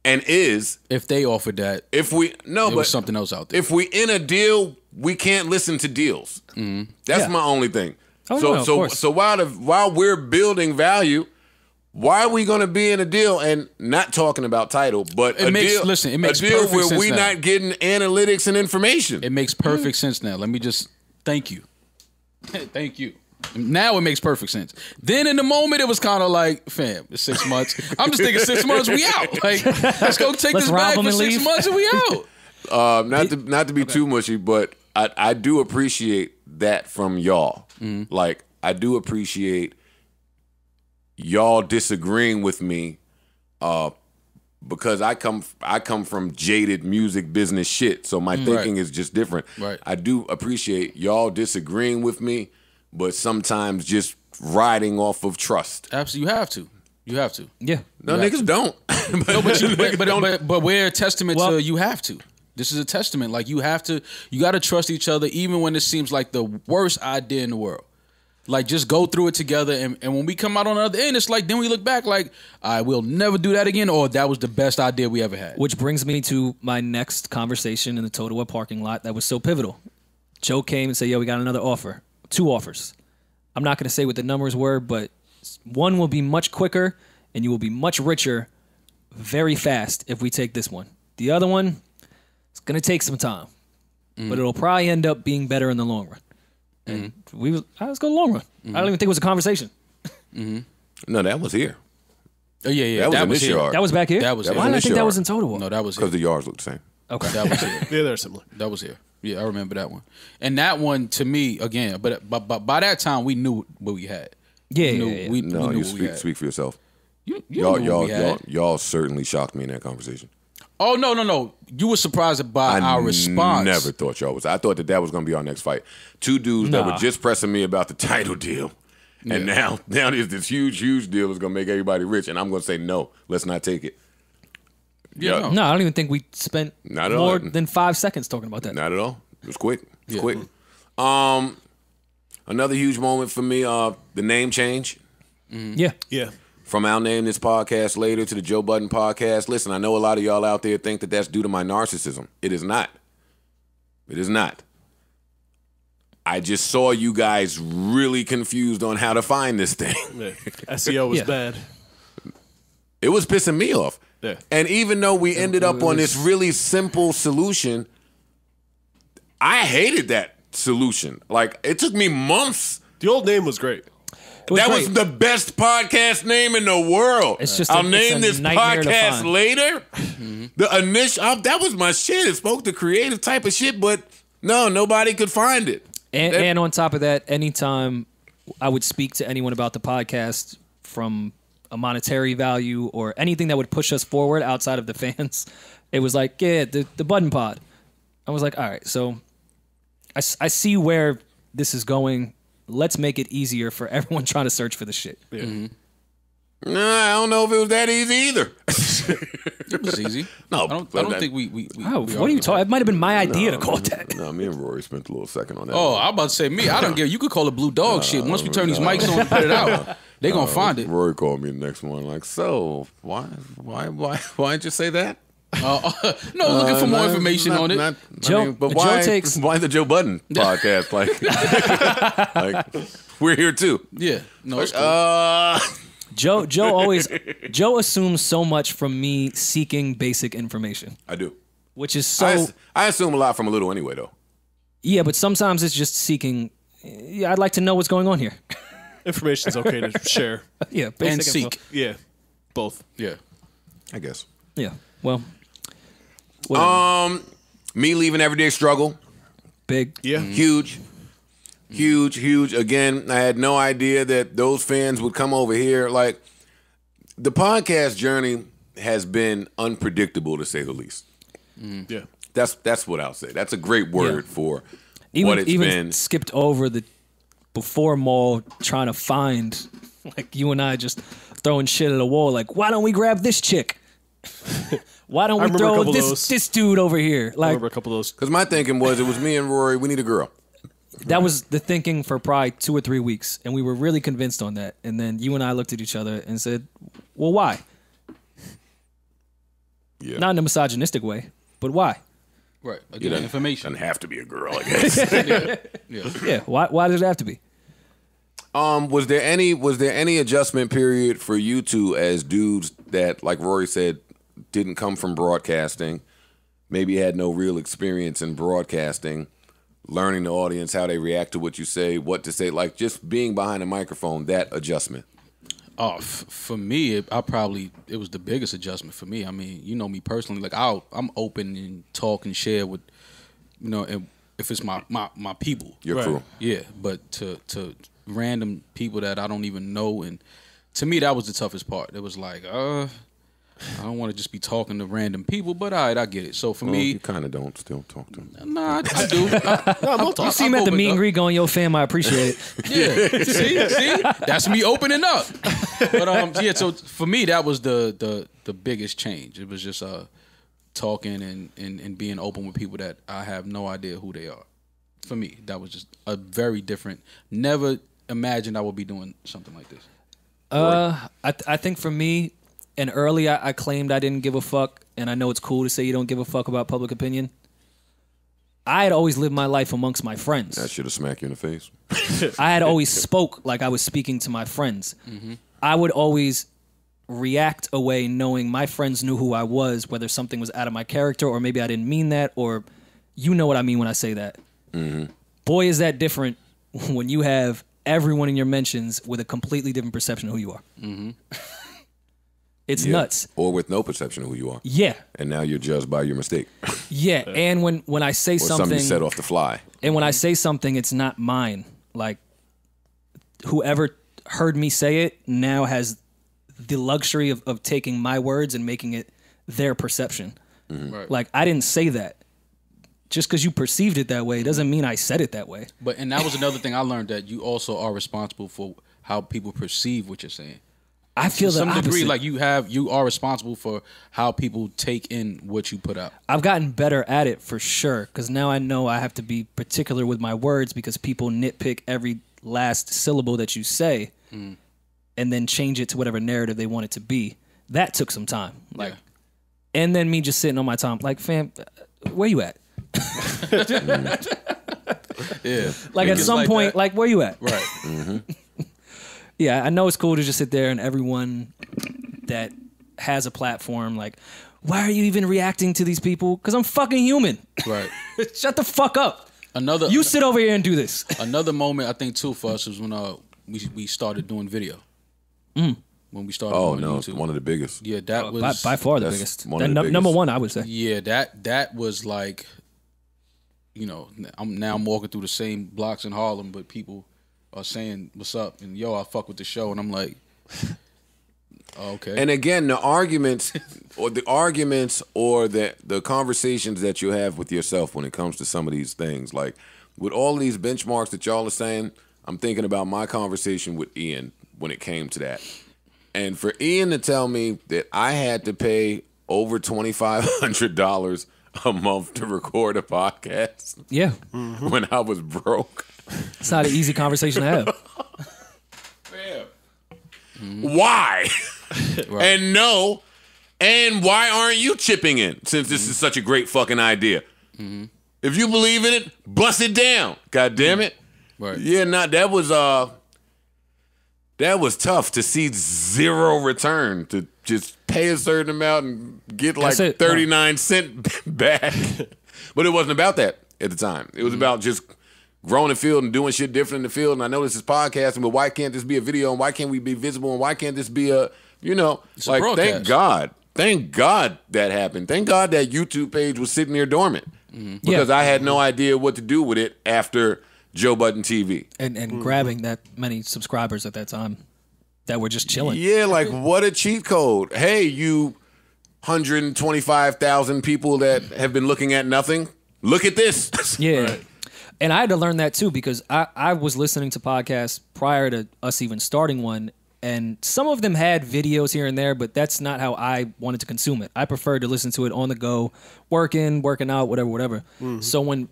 [SPEAKER 1] and is
[SPEAKER 4] If they offered that,
[SPEAKER 1] if we no,
[SPEAKER 4] there
[SPEAKER 1] but
[SPEAKER 4] was something else out there.
[SPEAKER 1] if we in a deal, we can't listen to deals. That's
[SPEAKER 2] Yeah.
[SPEAKER 1] my only thing.
[SPEAKER 2] Oh,
[SPEAKER 1] so
[SPEAKER 2] no, of
[SPEAKER 1] so
[SPEAKER 2] course.
[SPEAKER 1] so while we're building value, why are we going to be in a deal and not talking about title, but
[SPEAKER 4] It
[SPEAKER 1] a
[SPEAKER 4] makes-
[SPEAKER 1] deal?
[SPEAKER 4] listen, it makes
[SPEAKER 1] a deal
[SPEAKER 4] perfect
[SPEAKER 1] where
[SPEAKER 4] sense
[SPEAKER 1] we
[SPEAKER 4] now.
[SPEAKER 1] not getting analytics and information.
[SPEAKER 4] It makes perfect sense now. Let me just thank you. Thank you. Now it makes perfect sense. Then in the moment, it was kind of like, fam, it's 6 months. I'm just thinking 6 months, we out. Like, let's go take
[SPEAKER 2] Let's
[SPEAKER 4] this
[SPEAKER 2] rob
[SPEAKER 4] bag
[SPEAKER 2] them
[SPEAKER 4] for
[SPEAKER 2] and
[SPEAKER 4] 6
[SPEAKER 2] leave.
[SPEAKER 4] months and we out.
[SPEAKER 1] Not to be too mushy, but I do appreciate that from y'all. Like I do appreciate y'all disagreeing with me, because I come from jaded music business shit, so my thinking is just different.
[SPEAKER 4] Right.
[SPEAKER 1] I do appreciate y'all disagreeing with me, but sometimes just riding off of trust.
[SPEAKER 4] Absolutely, you have to. You have to.
[SPEAKER 2] Yeah.
[SPEAKER 1] No,
[SPEAKER 4] You have
[SPEAKER 1] niggas don't.
[SPEAKER 4] No, but we're a testament to you have to. This is a testament. Like, you have to, you got to trust each other even when it seems like the worst idea in the world. Like, just go through it together. And when we come out on the other end, it's like, then we look back like, I will never do that again. Or that was the best idea we ever had.
[SPEAKER 2] Which brings me to my next conversation in the Totowa parking lot that was so pivotal. Joe came and said, yo, we got another offer. 2 offers. I'm not going to say what the numbers were, but one will be much quicker and you will be much richer very fast if we take this one. The other one, it's going to take some time, but it'll probably end up being better in the long run. And let's go the long run. I don't even think it was a conversation.
[SPEAKER 1] No, that was here.
[SPEAKER 4] Oh, yeah.
[SPEAKER 1] That was in this yard.
[SPEAKER 2] That was back here?
[SPEAKER 4] That was
[SPEAKER 2] Why
[SPEAKER 4] here.
[SPEAKER 2] did I think that
[SPEAKER 1] yard.
[SPEAKER 2] was in Totowa?
[SPEAKER 4] No, that was here.
[SPEAKER 1] Because the yards look the same.
[SPEAKER 2] Okay.
[SPEAKER 4] That was here.
[SPEAKER 3] Yeah, they're similar.
[SPEAKER 4] That was here. Yeah, I remember that one. And that one, to me, again, but by that time, we knew what we had.
[SPEAKER 2] Yeah,
[SPEAKER 4] We knew,
[SPEAKER 2] yeah.
[SPEAKER 4] we
[SPEAKER 1] No,
[SPEAKER 4] knew
[SPEAKER 1] you
[SPEAKER 4] what we had.
[SPEAKER 1] speak for yourself.
[SPEAKER 4] You knew what we had.
[SPEAKER 1] Y'all certainly shocked me in that conversation.
[SPEAKER 4] Oh, no. You were surprised by our response.
[SPEAKER 1] Never thought y'all was. I thought that was going to be our next fight. 2 dudes that were just pressing me about the title deal. And now there's this huge deal that's going to make everybody rich. And I'm going to say, no, let's not take it.
[SPEAKER 4] Yeah,
[SPEAKER 2] No, I don't even think we spent
[SPEAKER 1] Not at
[SPEAKER 2] more
[SPEAKER 1] all.
[SPEAKER 2] than 5 seconds talking about that.
[SPEAKER 1] Not at all. It was quick. It was
[SPEAKER 4] Yeah.
[SPEAKER 1] quick. Another huge moment for me, the name change.
[SPEAKER 2] Yeah.
[SPEAKER 3] Yeah.
[SPEAKER 1] From I'll name this podcast later to the Joe Budden podcast. Listen, I know a lot of y'all out there think that that's due to my narcissism. It is not. It is not. I just saw you guys really confused on how to find this thing.
[SPEAKER 3] Yeah. SEO was
[SPEAKER 2] Yeah.
[SPEAKER 3] bad.
[SPEAKER 1] It was pissing me off.
[SPEAKER 3] Yeah.
[SPEAKER 1] And even though we ended up on this really simple solution, I hated that solution. Like, it took me months.
[SPEAKER 3] The old name was great.
[SPEAKER 1] That
[SPEAKER 2] great.
[SPEAKER 1] was the best podcast name in the world.
[SPEAKER 2] It's just
[SPEAKER 1] I'll
[SPEAKER 2] it's
[SPEAKER 1] name
[SPEAKER 2] a
[SPEAKER 1] this
[SPEAKER 2] nightmare to
[SPEAKER 1] podcast
[SPEAKER 2] find.
[SPEAKER 1] later. The initial that was my shit. It spoke to creative type of shit, but no, nobody could find it.
[SPEAKER 2] And on top of that, anytime I would speak to anyone about the podcast from a monetary value or anything that would push us forward outside of the fans, it was like, yeah, the Budden Pod. I was like, all right, so I see where this is going. Let's make it easier for everyone trying to search for the shit.
[SPEAKER 3] Yeah.
[SPEAKER 1] Nah, I don't know if it was that easy either.
[SPEAKER 4] It was easy.
[SPEAKER 1] No,
[SPEAKER 4] I don't
[SPEAKER 1] but
[SPEAKER 4] think we
[SPEAKER 2] Oh, what are you talking? It might have been my idea to call it that.
[SPEAKER 1] No, me and Rory spent a little second on that.
[SPEAKER 4] Oh, I'm about to say me. I don't give. You could call it blue dog shit. Once we turn these mics on and put it out, they gonna find it.
[SPEAKER 1] Rory called me the next one, like, so why didn't you say that?
[SPEAKER 4] No, looking for more information on it.
[SPEAKER 2] Joe-
[SPEAKER 1] but
[SPEAKER 2] Joe
[SPEAKER 1] why?
[SPEAKER 2] takes-
[SPEAKER 1] Why the Joe Budden podcast? Like we're here too.
[SPEAKER 4] Yeah, no, it's cool.
[SPEAKER 2] Joe assumes so much from me seeking basic information,
[SPEAKER 1] I do.
[SPEAKER 2] which is so
[SPEAKER 1] I assume a lot from a little anyway, though.
[SPEAKER 2] yeah. But sometimes it's just seeking. Yeah, I'd like to know what's going on here.
[SPEAKER 3] Information's okay to share.
[SPEAKER 2] Yeah, basic
[SPEAKER 4] and
[SPEAKER 2] info.
[SPEAKER 4] seek.
[SPEAKER 3] Yeah. Both.
[SPEAKER 4] Yeah,
[SPEAKER 1] I guess.
[SPEAKER 2] Yeah, well, whatever.
[SPEAKER 1] Me leaving Everyday Struggle.
[SPEAKER 2] Big.
[SPEAKER 3] Yeah.
[SPEAKER 1] Huge. Again, I had no idea that those fans would come over here. Like, the podcast journey has been unpredictable, to say the least.
[SPEAKER 3] Yeah.
[SPEAKER 1] That's what I'll say. That's a great word for what it's
[SPEAKER 2] Even
[SPEAKER 1] been.
[SPEAKER 2] skipped over the before mall trying to find, like, you and I just throwing shit at a wall. Like, why don't we grab this chick? Why don't we
[SPEAKER 3] remember a
[SPEAKER 2] throw
[SPEAKER 3] couple of those.
[SPEAKER 2] this dude over here?
[SPEAKER 3] I
[SPEAKER 2] Like,
[SPEAKER 3] remember a couple of those.
[SPEAKER 1] Because my thinking was, it was me and Rory, we need a girl.
[SPEAKER 2] that was the thinking for probably 2 or 3 weeks, and we were really convinced on that. And then you and I looked at each other and said, well, why?
[SPEAKER 1] Yeah.
[SPEAKER 2] Not in a misogynistic way, but why?
[SPEAKER 4] right.
[SPEAKER 1] It
[SPEAKER 4] Again,
[SPEAKER 1] doesn't-
[SPEAKER 4] information.
[SPEAKER 1] Doesn't have to be a girl, I guess.
[SPEAKER 4] Yeah.
[SPEAKER 2] Yeah, why does it have to be?
[SPEAKER 1] Was there any adjustment period for you two as dudes that, like Rory said, didn't come from broadcasting, maybe had no real experience in broadcasting, learning the audience how they react to what you say, what to say, like just being behind a microphone, that adjustment?
[SPEAKER 4] Oh, for me, it was the biggest adjustment for me. I mean, you know me personally. Like I'm open and talk and share with, and if it's my people,
[SPEAKER 1] Your
[SPEAKER 3] Right.
[SPEAKER 1] crew.
[SPEAKER 4] yeah. But to random people that I don't even know, and to me that was the toughest part. It was like, I don't want to just be talking to random people, but all right, I get it. So for
[SPEAKER 1] Well,
[SPEAKER 4] me,
[SPEAKER 1] you kind of don't still talk to them.
[SPEAKER 4] nah, I do.
[SPEAKER 2] You see him at the meet and greet going, yo, fam, I appreciate it.
[SPEAKER 4] Yeah, see, that's me opening up. But yeah. So for me, that was the biggest change. It was just talking and being open with people that I have no idea who they are. For me, that was just a very different. Never imagined I would be doing something like this.
[SPEAKER 2] I think for me, and early I claimed I didn't give a fuck, and I know it's cool to say you don't give a fuck about public opinion. I had always lived my life amongst my friends.
[SPEAKER 1] That should have smacked you in the face.
[SPEAKER 2] I had always spoke like I was speaking to my friends. I would always react away knowing my friends knew who I was, whether something was out of my character or maybe I didn't mean that, or you know what I mean when I say that. Boy, is that different when you have everyone in your mentions with a completely different perception of who you are. It's nuts.
[SPEAKER 1] Or with no perception of who you are.
[SPEAKER 2] Yeah.
[SPEAKER 1] And now you're judged by your mistake.
[SPEAKER 2] Yeah, and when I say
[SPEAKER 1] Or something you
[SPEAKER 2] something,
[SPEAKER 1] said off the fly.
[SPEAKER 2] and when I say something, it's not mine. Like, whoever heard me say it now has the luxury of taking my words and making it their perception.
[SPEAKER 4] Right.
[SPEAKER 2] Like, I didn't say that. Just because you perceived it that way doesn't mean I said it that way.
[SPEAKER 4] But and that was another thing I learned, that you also are responsible for how people perceive what you're saying.
[SPEAKER 2] I feel
[SPEAKER 4] To
[SPEAKER 2] the
[SPEAKER 4] some
[SPEAKER 2] opposite.
[SPEAKER 4] degree, like you are responsible for how people take in what you put out.
[SPEAKER 2] I've gotten better at it for sure, because now I know I have to be particular with my words because people nitpick every last syllable that you say and then change it to whatever narrative they want it to be. That took some time. Like, and then me just sitting on my time, like, fam, where you at?
[SPEAKER 4] Yeah.
[SPEAKER 2] Like, at
[SPEAKER 4] Niggas
[SPEAKER 2] some
[SPEAKER 4] like
[SPEAKER 2] point,
[SPEAKER 4] that.
[SPEAKER 2] like, where you at?
[SPEAKER 4] Right.
[SPEAKER 2] Yeah, I know it's cool to just sit there and everyone that has a platform, like, why are you even reacting to these people? Because I'm fucking human.
[SPEAKER 4] Right.
[SPEAKER 2] Shut the fuck up. You sit over here and do this.
[SPEAKER 4] Another moment I think too for us was when we started doing video. When we started doing
[SPEAKER 1] no,
[SPEAKER 4] YouTube.
[SPEAKER 1] it's one of the biggest.
[SPEAKER 4] Yeah, that was
[SPEAKER 2] by far the
[SPEAKER 1] that's
[SPEAKER 2] biggest.
[SPEAKER 1] one of the biggest.
[SPEAKER 2] Number one, I would say.
[SPEAKER 4] Yeah, that was like, you know, I'm walking through the same blocks in Harlem, but people are saying what's up and yo, I fuck with the show, and I'm like, oh, okay.
[SPEAKER 1] And again, the arguments or the conversations that you have with yourself when it comes to some of these things, like with all these benchmarks that y'all are saying, I'm thinking about my conversation with Ian when it came to that. And for Ian to tell me that I had to pay over $2,500 a month to record a podcast
[SPEAKER 2] Yeah.
[SPEAKER 1] when I was broke.
[SPEAKER 2] It's not an easy conversation to have.
[SPEAKER 1] Why? And no. And why aren't you chipping in since this is such a great fucking idea? If you believe in it, bust it down. God damn it.
[SPEAKER 4] Right.
[SPEAKER 1] Yeah, that was tough to see zero return, to just pay a certain amount and get like
[SPEAKER 2] That's it.
[SPEAKER 1] 39 cents back. But it wasn't about that at the time. It was about just growing the field and doing shit different in the field. And I know this is podcasting, but why can't this be a video? And why can't we be visible? And why can't this be a,
[SPEAKER 4] It's a
[SPEAKER 1] like,
[SPEAKER 4] broadcast.
[SPEAKER 1] thank God. Thank God that happened. Thank God that YouTube page was sitting there dormant. Because I had no idea what to do with it after Joe Budden TV.
[SPEAKER 2] And grabbing that many subscribers at that time that were just chilling.
[SPEAKER 1] Yeah, like what a cheat code. Hey, you 125,000 people that have been looking at nothing, look at this.
[SPEAKER 2] Yeah.
[SPEAKER 4] Right.
[SPEAKER 2] And I had to learn that too, because I was listening to podcasts prior to us even starting one, and some of them had videos here and there, but that's not how I wanted to consume it. I preferred to listen to it on the go, working out, whatever. So when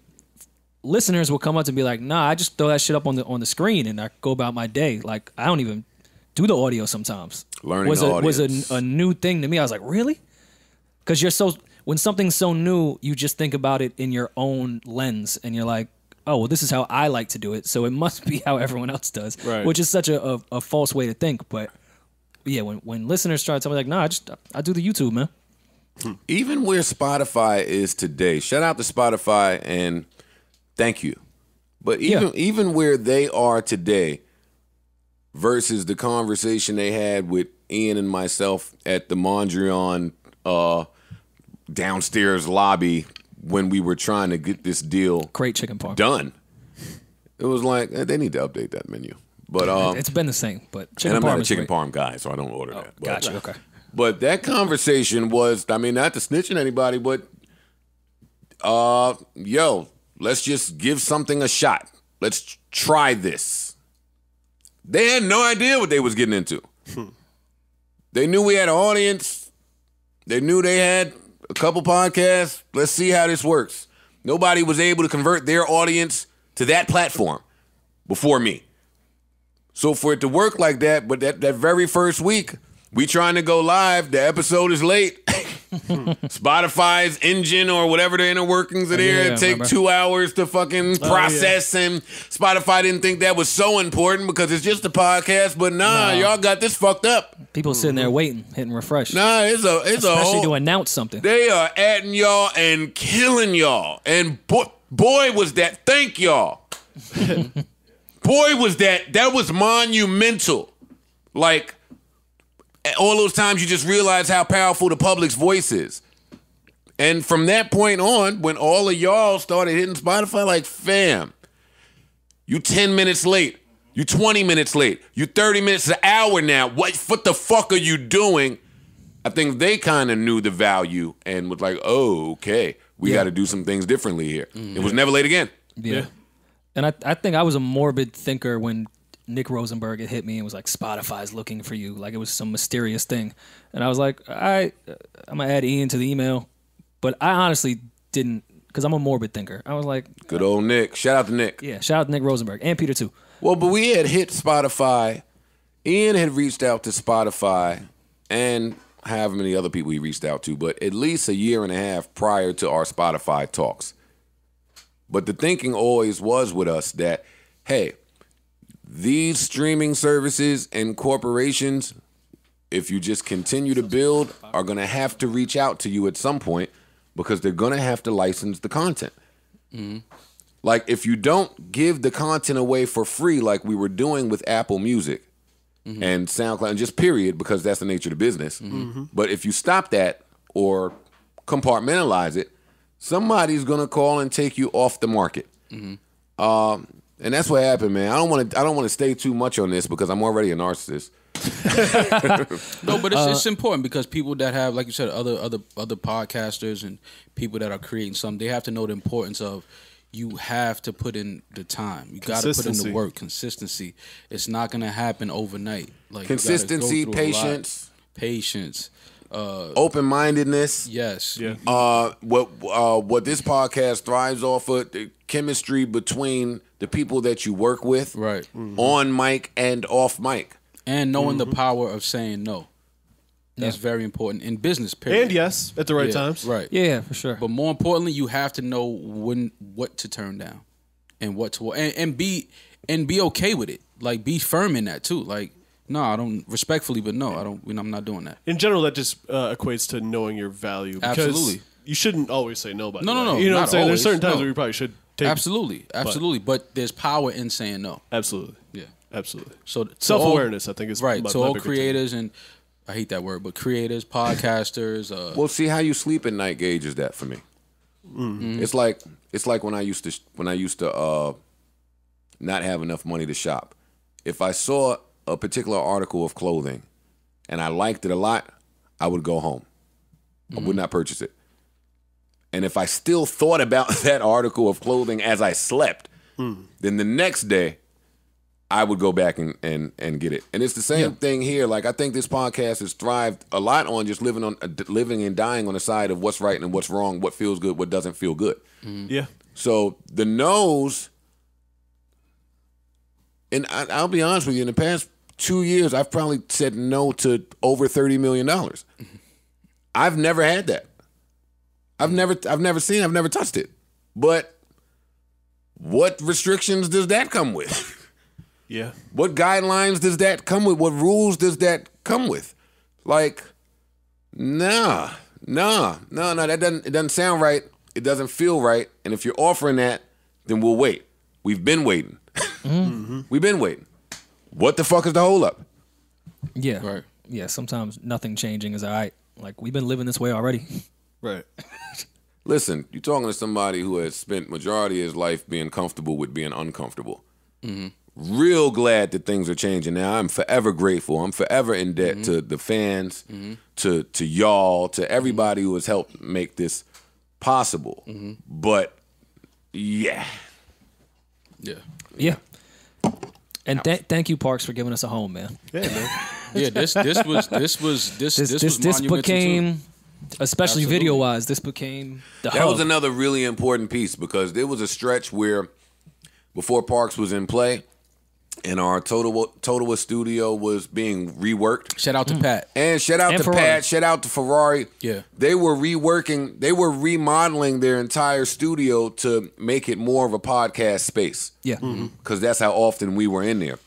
[SPEAKER 2] listeners will come up to be like, nah, I just throw that shit up on the screen and I go about my day. Like, I don't even do the audio sometimes.
[SPEAKER 1] Learning
[SPEAKER 2] was
[SPEAKER 1] the
[SPEAKER 2] was a new thing to me. I was like, really? Because when something's so new, you just think about it in your own lens, and you're like, oh, well, this is how I like to do it, so it must be how everyone else does,
[SPEAKER 3] Right.
[SPEAKER 2] which is such a false way to think. But yeah, when listeners try to tell me like, nah, I do the YouTube, man.
[SPEAKER 1] Even where Spotify is today, shout out to Spotify and thank you. But even where they are today versus the conversation they had with Ian and myself at the Mondrian downstairs lobby when we were trying to get this deal
[SPEAKER 2] Great chicken parm.
[SPEAKER 1] done. It was like, they need to update that menu. But
[SPEAKER 2] It's been the same, but chicken
[SPEAKER 1] and I'm
[SPEAKER 2] parm
[SPEAKER 1] not a
[SPEAKER 2] is
[SPEAKER 1] chicken
[SPEAKER 2] great.
[SPEAKER 1] parm guy, so I don't order that. But,
[SPEAKER 2] Gotcha. Okay.
[SPEAKER 1] But that conversation was, I mean, not to snitch on anybody, but yo, let's just give something a shot. Let's try this. They had no idea what they was getting into. They knew we had an audience. They knew they had a couple podcasts. Let's see how this works. Nobody was able to convert their audience to that platform before me. So for it to work like that, but that very first week, we trying to go live, the episode is late. Spotify's engine or whatever the inner workings of there take 2 hours to fucking process, and Spotify didn't think that was so important because it's just a podcast. But y'all got this fucked up.
[SPEAKER 2] People sitting there waiting, hitting refresh.
[SPEAKER 1] Especially
[SPEAKER 2] to announce something.
[SPEAKER 1] They are adding y'all and killing y'all, and boy was that. Thank y'all. Boy was that was monumental. Like, all those times you just realize how powerful the public's voice is. And from that point on, when all of y'all started hitting Spotify, like, fam, you 10 minutes late, you 20 minutes late, you 30 minutes, an hour now, what the fuck are you doing? I think they kind of knew the value and was like, oh, okay, we got to do some things differently here. It was never late again.
[SPEAKER 2] Yeah. And I think I was a morbid thinker when Nick Rosenberg had hit me and was like, Spotify's looking for you. Like it was some mysterious thing. And I was like, I'm going to add Ian to the email. But I honestly didn't, because I'm a morbid thinker. I was like.
[SPEAKER 1] Good old Nick. Shout out to Nick.
[SPEAKER 2] Yeah, shout out to Nick Rosenberg. And Peter too.
[SPEAKER 1] Well, but we had hit Spotify. Ian had reached out to Spotify and however many other people he reached out to, but at least a year and a half prior to our Spotify talks. But the thinking always was with us that, hey, these streaming services and corporations, if you just continue to build, are going to have to reach out to you at some point because they're going to have to license the content. Mm-hmm. Like, if you don't give the content away for free like we were doing with Apple Music and SoundCloud, and just period, because that's the nature of the business. Mm-hmm. But if you stop that or compartmentalize it, somebody's going to call and take you off the market. Mm-hmm. And that's what happened, man. I don't want to stay too much on this because I'm already a narcissist.
[SPEAKER 4] No, but it's important because people that have, like you said, other podcasters and people that are creating something, they have to know the importance of you have to put in the time. You got to put in the work. Consistency. It's not going to happen overnight. Like
[SPEAKER 1] consistency, patience, open-mindedness.
[SPEAKER 4] Yes. Yeah.
[SPEAKER 1] What this podcast thrives off of, the chemistry between the people that you work with,
[SPEAKER 4] right,
[SPEAKER 1] on mic and off mic,
[SPEAKER 4] and knowing the power of saying no. That's very important in business. Period.
[SPEAKER 3] And yes, at the right times.
[SPEAKER 4] Right.
[SPEAKER 2] Yeah, for sure.
[SPEAKER 4] But more importantly, you have to know what to turn down, and what to and be okay with it. Like, be firm in that too. Like, no, I don't, respectfully, but no, I don't. I'm not doing that.
[SPEAKER 3] In general, that just equates to knowing your value. Because
[SPEAKER 4] absolutely.
[SPEAKER 3] You shouldn't always say no.
[SPEAKER 4] No.
[SPEAKER 3] You know what I'm saying?
[SPEAKER 4] Always.
[SPEAKER 3] There's certain times where you probably should.
[SPEAKER 4] Absolutely. But there's power in saying no.
[SPEAKER 3] Absolutely.
[SPEAKER 4] Yeah.
[SPEAKER 3] Absolutely.
[SPEAKER 4] So
[SPEAKER 3] self-awareness, I think, is
[SPEAKER 4] right. To all creators, and I hate that word, but creators, podcasters.
[SPEAKER 1] Well, see, how you sleep at night gauges that for me. Mm-hmm. It's like when I used to not have enough money to shop. If I saw a particular article of clothing and I liked it a lot, I would go home. I would not purchase it. And if I still thought about that article of clothing as I slept, then the next day I would go back and get it. And it's the same thing here. Like, I think this podcast has thrived a lot on just living and dying on the side of what's right and what's wrong, what feels good, what doesn't feel good.
[SPEAKER 3] Yeah.
[SPEAKER 1] So the no's, and I'll be honest with you, in the past 2 years, I've probably said no to over $30 million. I've never had that. I've never touched it. But what restrictions does that come with?
[SPEAKER 3] Yeah.
[SPEAKER 1] What guidelines does that come with? What rules does that come with? Like, nah. It doesn't sound right. It doesn't feel right. And if you're offering that, then we'll wait. We've been waiting. We've been waiting. What the fuck is the hold up?
[SPEAKER 2] Yeah. Right. Yeah, sometimes nothing changing is all right. Like, we've been living this way already.
[SPEAKER 3] Right.
[SPEAKER 1] Listen, you're talking to somebody who has spent majority of his life being comfortable with being uncomfortable. Real glad that things are changing now. I'm forever grateful. I'm forever in debt to the fans, to y'all, to everybody who has helped make this possible. But yeah.
[SPEAKER 2] And thank you, Parks, for giving us a home, man.
[SPEAKER 3] Yeah, man.
[SPEAKER 4] Yeah, this monumental
[SPEAKER 2] became,
[SPEAKER 4] too.
[SPEAKER 2] especially
[SPEAKER 4] Absolutely.
[SPEAKER 2] video wise, this became the
[SPEAKER 1] That
[SPEAKER 2] hub.
[SPEAKER 1] was another really important piece because there was a stretch where before Parks was in play and our Totowa studio was being reworked.
[SPEAKER 4] Shout out to Pat.
[SPEAKER 1] And shout out
[SPEAKER 2] And
[SPEAKER 1] to
[SPEAKER 2] Ferrari.
[SPEAKER 1] Pat, shout out to Ferrari.
[SPEAKER 4] Yeah.
[SPEAKER 1] They were remodeling their entire studio to make it more of a podcast space.
[SPEAKER 2] Yeah.
[SPEAKER 1] Because that's how often we were in there.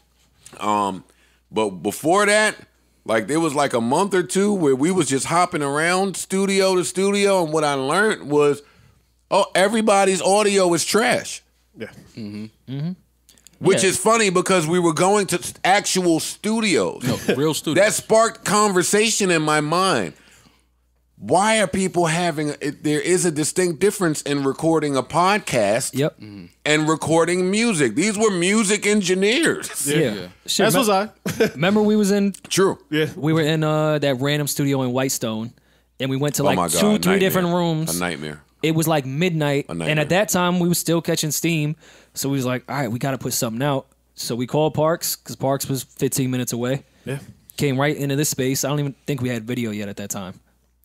[SPEAKER 1] But before that, like there was like a month or two where we was just hopping around studio to studio, and what I learned was, everybody's audio is trash.
[SPEAKER 3] Yeah.
[SPEAKER 1] Which
[SPEAKER 2] Yeah.
[SPEAKER 1] is funny because we were going to actual studios.
[SPEAKER 4] No, real studio.
[SPEAKER 1] That sparked conversation in my mind. Why are people having? There is a distinct difference in recording a podcast
[SPEAKER 2] Yep.
[SPEAKER 1] and recording music. These were music engineers.
[SPEAKER 2] Yeah. Shit,
[SPEAKER 3] As was I.
[SPEAKER 2] Remember we was in
[SPEAKER 1] True.
[SPEAKER 3] Yeah.
[SPEAKER 2] we were in that random studio in Whitestone, and we went to like
[SPEAKER 1] oh my God,
[SPEAKER 2] 2-3
[SPEAKER 1] nightmare.
[SPEAKER 2] different rooms.
[SPEAKER 1] A nightmare.
[SPEAKER 2] It was like midnight,
[SPEAKER 1] nightmare.
[SPEAKER 2] and at that time we was still catching steam. So we was like, all right, we got to put something out. So we called Parks because Parks was 15 minutes away.
[SPEAKER 3] Yeah.
[SPEAKER 2] Came right into this space. I don't even think we had video yet at that time.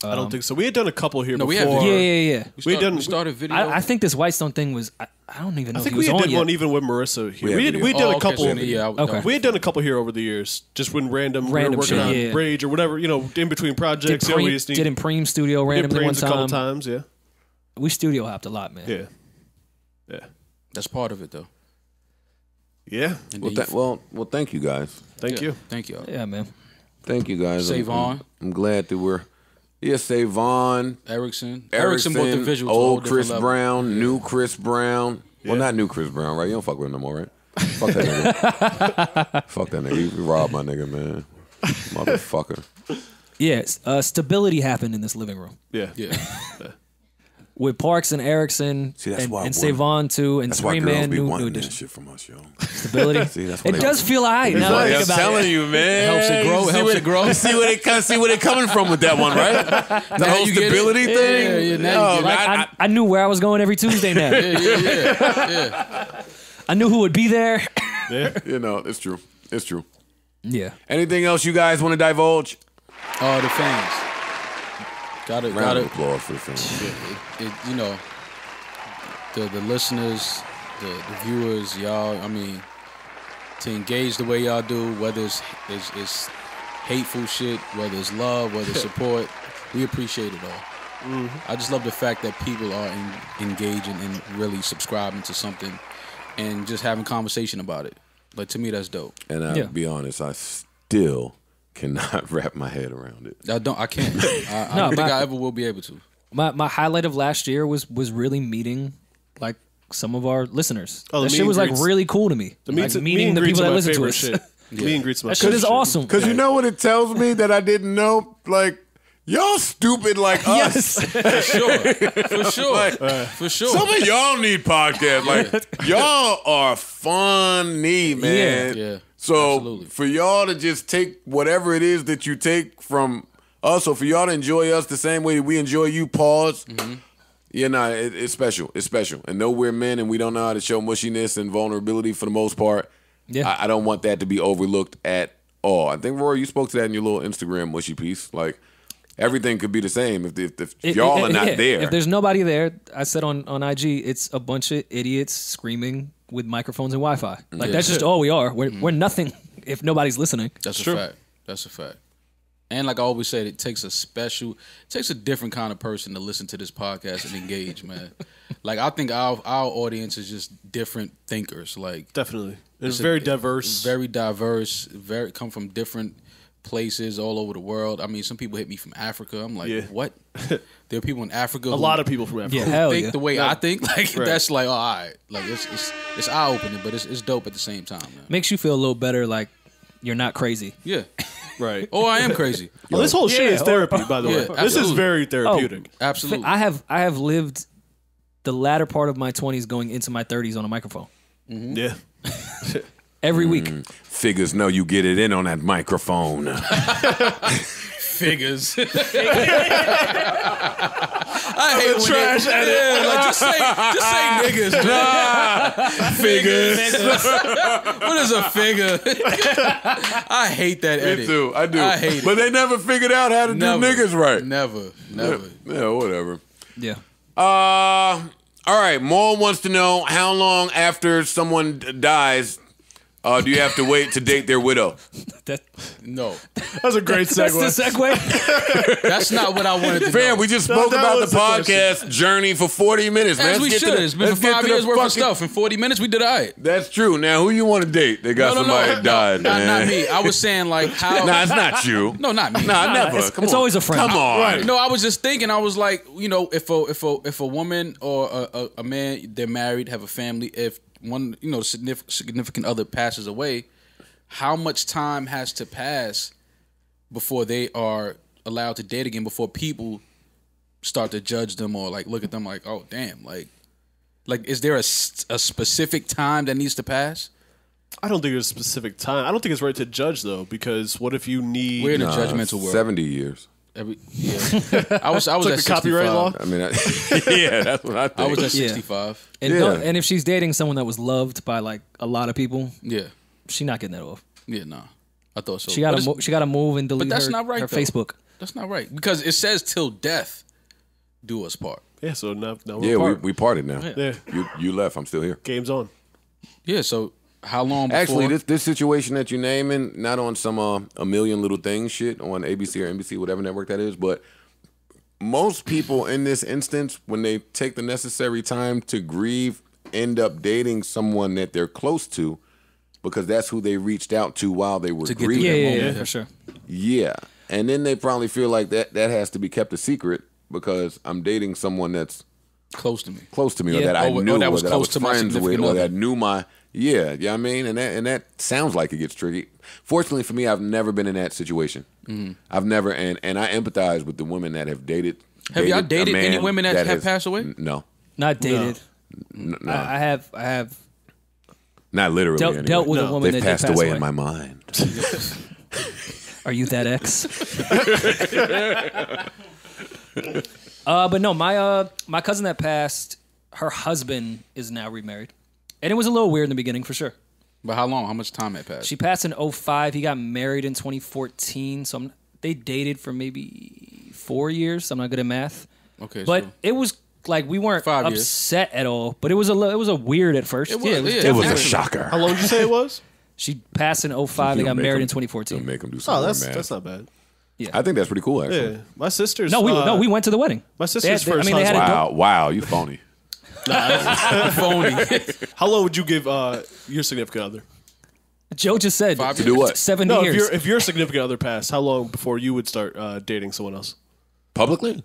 [SPEAKER 3] I don't think so. We had done a couple here
[SPEAKER 4] No, we
[SPEAKER 3] before.
[SPEAKER 4] have-
[SPEAKER 2] Yeah.
[SPEAKER 4] We started video.
[SPEAKER 2] I think this Whitestone thing was. I don't even know
[SPEAKER 3] I
[SPEAKER 2] if
[SPEAKER 3] think
[SPEAKER 2] he was
[SPEAKER 3] we
[SPEAKER 2] on
[SPEAKER 3] did
[SPEAKER 2] yet.
[SPEAKER 3] one even with Marissa here.
[SPEAKER 1] We had video.
[SPEAKER 3] We did a
[SPEAKER 4] okay,
[SPEAKER 3] couple.
[SPEAKER 4] so yeah,
[SPEAKER 2] Okay.
[SPEAKER 3] We had done a couple here over the years, just when we were
[SPEAKER 2] Random
[SPEAKER 3] working
[SPEAKER 2] shit,
[SPEAKER 3] on
[SPEAKER 2] yeah.
[SPEAKER 3] Rage or whatever, in between
[SPEAKER 2] did
[SPEAKER 3] projects. We just need-
[SPEAKER 2] did Impreme Studio
[SPEAKER 3] we did
[SPEAKER 2] randomly one
[SPEAKER 3] Preems a couple
[SPEAKER 2] time.
[SPEAKER 3] times. Yeah.
[SPEAKER 2] We studio hopped a lot, man.
[SPEAKER 3] Yeah. Yeah.
[SPEAKER 4] That's part of it, though.
[SPEAKER 3] Yeah.
[SPEAKER 4] And
[SPEAKER 1] Well,
[SPEAKER 4] then you-
[SPEAKER 1] well, thank you guys.
[SPEAKER 3] Thank you.
[SPEAKER 4] Thank you.
[SPEAKER 2] Yeah, man.
[SPEAKER 1] Thank you guys.
[SPEAKER 4] Save on.
[SPEAKER 1] I'm glad that we're. Yeah, Savon,
[SPEAKER 4] Erickson
[SPEAKER 1] Erickson,
[SPEAKER 4] brought the visual to a whole
[SPEAKER 1] old
[SPEAKER 4] different
[SPEAKER 1] Chris
[SPEAKER 4] level.
[SPEAKER 1] Brown, new Chris Brown. Well, not new Chris Brown, right? You don't fuck with him no more, right? Fuck that nigga. Fuck that nigga. You robbed my nigga, man. Motherfucker.
[SPEAKER 2] Yes, stability happened in this living room
[SPEAKER 3] Yeah.
[SPEAKER 4] Yeah.
[SPEAKER 2] with Parks and Erickson
[SPEAKER 1] See, that's why
[SPEAKER 2] and
[SPEAKER 1] women-
[SPEAKER 2] Savon too, and
[SPEAKER 1] That's why
[SPEAKER 2] Three
[SPEAKER 1] girls
[SPEAKER 2] Man
[SPEAKER 1] be
[SPEAKER 2] new
[SPEAKER 1] wanting
[SPEAKER 2] addition.
[SPEAKER 1] that shit from us, yo.
[SPEAKER 2] Stability.
[SPEAKER 1] See, that's why
[SPEAKER 2] It
[SPEAKER 1] they-
[SPEAKER 2] does feel alright now that I
[SPEAKER 1] I'm
[SPEAKER 2] think about
[SPEAKER 1] telling
[SPEAKER 2] it.
[SPEAKER 1] you, man.
[SPEAKER 4] Helps it grow,
[SPEAKER 1] You see
[SPEAKER 4] helps
[SPEAKER 1] where-
[SPEAKER 4] it grow.
[SPEAKER 1] You see where they coming from with that one, right? The
[SPEAKER 4] Now
[SPEAKER 1] whole
[SPEAKER 4] you get it.
[SPEAKER 1] stability
[SPEAKER 4] Yeah,
[SPEAKER 1] thing.
[SPEAKER 4] yeah, now you get it.
[SPEAKER 2] Like, I knew where I was going every Tuesday now.
[SPEAKER 4] Yeah.
[SPEAKER 2] I knew who would be there.
[SPEAKER 1] You know, it's true. It's true.
[SPEAKER 2] Yeah.
[SPEAKER 1] Anything else you guys want to divulge?
[SPEAKER 4] The fans. Got
[SPEAKER 1] Round of
[SPEAKER 4] it.
[SPEAKER 1] applause for the fans.
[SPEAKER 4] The listeners, the viewers, y'all. I mean, to engage the way y'all do, whether it's hateful shit, whether it's love, whether it's support, we appreciate it all. I just love the fact that people are engaging and really subscribing to something and just having conversation about it. Like, to me, that's dope.
[SPEAKER 1] And I'll
[SPEAKER 2] Yeah.
[SPEAKER 1] be honest, I still cannot wrap my head around it.
[SPEAKER 4] I can't. I
[SPEAKER 2] No,
[SPEAKER 4] don't think
[SPEAKER 2] my-
[SPEAKER 4] I ever will be able to.
[SPEAKER 2] My highlight of last year was really meeting like some of our listeners.
[SPEAKER 3] Oh, the
[SPEAKER 2] that
[SPEAKER 3] meet
[SPEAKER 2] shit
[SPEAKER 3] and
[SPEAKER 2] was like
[SPEAKER 3] greets.
[SPEAKER 2] really cool to me.
[SPEAKER 3] The
[SPEAKER 2] like,
[SPEAKER 3] meet
[SPEAKER 2] meeting
[SPEAKER 3] and
[SPEAKER 2] the
[SPEAKER 3] greets
[SPEAKER 2] people
[SPEAKER 3] are
[SPEAKER 2] that
[SPEAKER 3] my
[SPEAKER 2] listen to
[SPEAKER 3] favorite
[SPEAKER 2] us.
[SPEAKER 3] shit. Meet and greets my
[SPEAKER 2] That shit is
[SPEAKER 3] favorite
[SPEAKER 2] awesome.
[SPEAKER 1] Because you know what it tells me that I didn't know? Like, y'all stupid like us.
[SPEAKER 2] Yes.
[SPEAKER 4] For sure.
[SPEAKER 1] Some of y'all need podcasts. Like, y'all are funny, man.
[SPEAKER 4] Yeah,
[SPEAKER 1] So
[SPEAKER 4] absolutely.
[SPEAKER 1] for y'all to just take whatever it is that you take from us, or for y'all to enjoy us the same way that we enjoy you, pause. Yeah, nah, it's special. It's special. And though we're men and we don't know how to show mushiness and vulnerability for the most part,
[SPEAKER 2] Yeah.
[SPEAKER 1] I don't want that to be overlooked at all. I think, Roy, you spoke to that in your little Instagram mushy piece. Like, everything could be the same if y'all are not there.
[SPEAKER 2] If there's nobody there, I said on IG, it's a bunch of idiots screaming with microphones and Wi-Fi. Like that's just all we are. We're nothing if nobody's listening.
[SPEAKER 4] That's a fact. That's a fact. And like I always said, it takes a different kind of person to listen to this podcast and engage, man. Like, I think our audience is just different thinkers. Like,
[SPEAKER 3] Definitely. It's very diverse.
[SPEAKER 4] very diverse, come from different places all over the world. I mean, some people hit me from Africa. I'm like,
[SPEAKER 3] Yeah.
[SPEAKER 4] what? There are people in Africa.
[SPEAKER 3] a lot of people from Africa.
[SPEAKER 2] Yeah,
[SPEAKER 4] who
[SPEAKER 2] hell
[SPEAKER 4] think
[SPEAKER 2] yeah.
[SPEAKER 4] the way I think. Like,
[SPEAKER 3] Right.
[SPEAKER 4] that's like, oh, all right. Like, it's eye opening, but it's dope at the same time, man.
[SPEAKER 2] Makes you feel a little better, like you're not crazy.
[SPEAKER 4] Yeah.
[SPEAKER 3] Right.
[SPEAKER 4] Oh, I am crazy.
[SPEAKER 3] Well, this whole shit is therapy, by the
[SPEAKER 4] Yeah,
[SPEAKER 3] way. This is
[SPEAKER 4] absolutely.
[SPEAKER 3] very therapeutic.
[SPEAKER 4] Absolutely.
[SPEAKER 2] I have lived the latter part of my 20s going into my 30s on a microphone
[SPEAKER 3] Yeah.
[SPEAKER 2] every week.
[SPEAKER 1] Figures know you get it in on that microphone.
[SPEAKER 4] Figures. I hate when
[SPEAKER 3] trash edit.
[SPEAKER 4] Yeah, like just say niggas, man.
[SPEAKER 1] Figures.
[SPEAKER 4] What is a figure? I hate that
[SPEAKER 1] Me
[SPEAKER 4] edit.
[SPEAKER 1] too. I do.
[SPEAKER 4] I hate it.
[SPEAKER 1] But they never figured out how to
[SPEAKER 4] Never.
[SPEAKER 1] do niggas right.
[SPEAKER 4] Never.
[SPEAKER 1] Yeah, whatever.
[SPEAKER 2] Yeah.
[SPEAKER 1] All right. Maul wants to know how long after someone dies do you have to wait to date their widow?
[SPEAKER 2] That,
[SPEAKER 4] No,
[SPEAKER 3] That's a great
[SPEAKER 2] that's
[SPEAKER 3] segue.
[SPEAKER 2] the segue.
[SPEAKER 4] that's not what I wanted to
[SPEAKER 1] Fam,
[SPEAKER 4] know.
[SPEAKER 1] we just spoke
[SPEAKER 3] that
[SPEAKER 1] about
[SPEAKER 3] was
[SPEAKER 1] the
[SPEAKER 3] the
[SPEAKER 1] podcast journey for 40 minutes, man.
[SPEAKER 4] As we
[SPEAKER 1] Let's get
[SPEAKER 4] should.
[SPEAKER 1] to
[SPEAKER 4] It's been for
[SPEAKER 1] let's get
[SPEAKER 4] 5
[SPEAKER 1] to the
[SPEAKER 4] years worth of
[SPEAKER 1] fucking-
[SPEAKER 4] stuff. In 40 minutes, we did all right.
[SPEAKER 1] That's true. Now, who you want to date? They got somebody that died,
[SPEAKER 4] not,
[SPEAKER 1] man.
[SPEAKER 4] not me. I was saying like how.
[SPEAKER 1] Nah, it's not you.
[SPEAKER 4] No, not me.
[SPEAKER 1] Nah, never.
[SPEAKER 2] it's-
[SPEAKER 1] Come
[SPEAKER 2] it's
[SPEAKER 1] on.
[SPEAKER 2] always a friend.
[SPEAKER 1] Come on.
[SPEAKER 3] Right.
[SPEAKER 4] No, I was just thinking. I was like, you know, if a woman or a man, they're married, have a family. If one, you know, significant other passes away, how much time has to pass before they are allowed to date again? Before people start to judge them or like look at them like, oh damn, like is there a specific time that needs to pass?
[SPEAKER 3] I don't think there's a specific time. I don't think it's right to judge though, because what if you need?
[SPEAKER 4] We're in a judgmental world.
[SPEAKER 1] 70 years.
[SPEAKER 4] Yeah. I was
[SPEAKER 3] like
[SPEAKER 4] at
[SPEAKER 3] the copyright
[SPEAKER 4] 65.
[SPEAKER 3] law?
[SPEAKER 1] I mean, yeah, that's what I think.
[SPEAKER 4] I was at
[SPEAKER 2] Yeah.
[SPEAKER 4] 65.
[SPEAKER 2] And,
[SPEAKER 1] Yeah.
[SPEAKER 2] and if she's dating someone that was loved by like a lot of people,
[SPEAKER 4] Yeah.
[SPEAKER 2] she not getting that off.
[SPEAKER 4] Yeah, nah. I thought so.
[SPEAKER 2] She
[SPEAKER 4] But
[SPEAKER 2] got
[SPEAKER 4] it's-
[SPEAKER 2] to she got to move and delete
[SPEAKER 4] that's
[SPEAKER 2] her,
[SPEAKER 4] not right,
[SPEAKER 2] her
[SPEAKER 4] though.
[SPEAKER 2] Facebook.
[SPEAKER 4] That's not right. Because it says till death do us part.
[SPEAKER 3] Yeah, so now we're
[SPEAKER 1] yeah,
[SPEAKER 3] apart.
[SPEAKER 1] we parted now.
[SPEAKER 3] Yeah,
[SPEAKER 1] You left. I'm still here.
[SPEAKER 3] game's on.
[SPEAKER 4] Yeah, so how long before?
[SPEAKER 1] Actually, this situation that you're naming, not on some A Million Little Things shit on ABC or NBC, whatever network that is, but most people in this instance, when they take the necessary time to grieve, end up dating someone that they're close to because that's who they reached out to while they were
[SPEAKER 4] To get through
[SPEAKER 1] grieving.
[SPEAKER 2] Yeah,
[SPEAKER 4] that
[SPEAKER 2] yeah,
[SPEAKER 4] moment.
[SPEAKER 2] for sure.
[SPEAKER 1] Yeah. And then they probably feel like that has to be kept a secret because I'm dating someone that's
[SPEAKER 4] close to me.
[SPEAKER 1] close to me or
[SPEAKER 2] Yeah.
[SPEAKER 1] that I
[SPEAKER 4] Or
[SPEAKER 1] knew
[SPEAKER 4] that
[SPEAKER 1] or
[SPEAKER 4] was
[SPEAKER 1] that I
[SPEAKER 4] close
[SPEAKER 1] was
[SPEAKER 4] to my
[SPEAKER 1] friends with
[SPEAKER 4] significant
[SPEAKER 1] or
[SPEAKER 4] other.
[SPEAKER 1] that knew my you know what I mean? And that sounds like it gets tricky. Fortunately for me, I've never been in that situation. I've never and I empathize with the women that have dated.
[SPEAKER 4] Have y'all
[SPEAKER 1] a
[SPEAKER 4] dated
[SPEAKER 1] man
[SPEAKER 4] any women that have
[SPEAKER 1] has-
[SPEAKER 4] passed away?
[SPEAKER 1] No.
[SPEAKER 2] Not dated.
[SPEAKER 1] No.
[SPEAKER 2] I have
[SPEAKER 1] Not literally.
[SPEAKER 2] dealt,
[SPEAKER 1] anyway.
[SPEAKER 2] dealt with a woman
[SPEAKER 1] They've
[SPEAKER 2] that
[SPEAKER 1] passed
[SPEAKER 2] did pass
[SPEAKER 1] away
[SPEAKER 2] away.
[SPEAKER 1] in my mind.
[SPEAKER 2] Are you that ex? But no, my cousin that passed, her husband is now remarried, and it was a little weird in the beginning for sure.
[SPEAKER 4] But how long? How much time had passed?
[SPEAKER 2] She passed in 2005. He got married in 2014. So they dated for maybe 4 years. I'm not good at math,
[SPEAKER 4] Okay,
[SPEAKER 2] but
[SPEAKER 4] so
[SPEAKER 2] it was like we weren't
[SPEAKER 4] 5 years.
[SPEAKER 2] upset at all. But it was a weird at first.
[SPEAKER 4] It was,
[SPEAKER 2] yeah,
[SPEAKER 4] yeah.
[SPEAKER 1] It was a
[SPEAKER 4] Definitely.
[SPEAKER 1] shocker.
[SPEAKER 3] How long did you say it was?
[SPEAKER 2] She passed in 2005. They got married in
[SPEAKER 1] Don't
[SPEAKER 2] 2014.
[SPEAKER 1] make them do something.
[SPEAKER 3] Oh,
[SPEAKER 1] more,
[SPEAKER 3] that's
[SPEAKER 1] man.
[SPEAKER 3] that's not bad.
[SPEAKER 1] I think that's pretty cool, actually.
[SPEAKER 3] Yeah, my sister's.
[SPEAKER 2] No, we went to the wedding.
[SPEAKER 3] My sister's
[SPEAKER 2] They had-
[SPEAKER 3] first
[SPEAKER 2] I mean, they had
[SPEAKER 3] husband.
[SPEAKER 1] Wow, you phony.
[SPEAKER 4] phony.
[SPEAKER 3] How long would you give your significant other?
[SPEAKER 2] Joe just said
[SPEAKER 4] 5
[SPEAKER 1] To do what?
[SPEAKER 2] 70
[SPEAKER 3] No,
[SPEAKER 2] years.
[SPEAKER 3] if your significant other passed, how long before you would start dating someone else?
[SPEAKER 1] Publicly?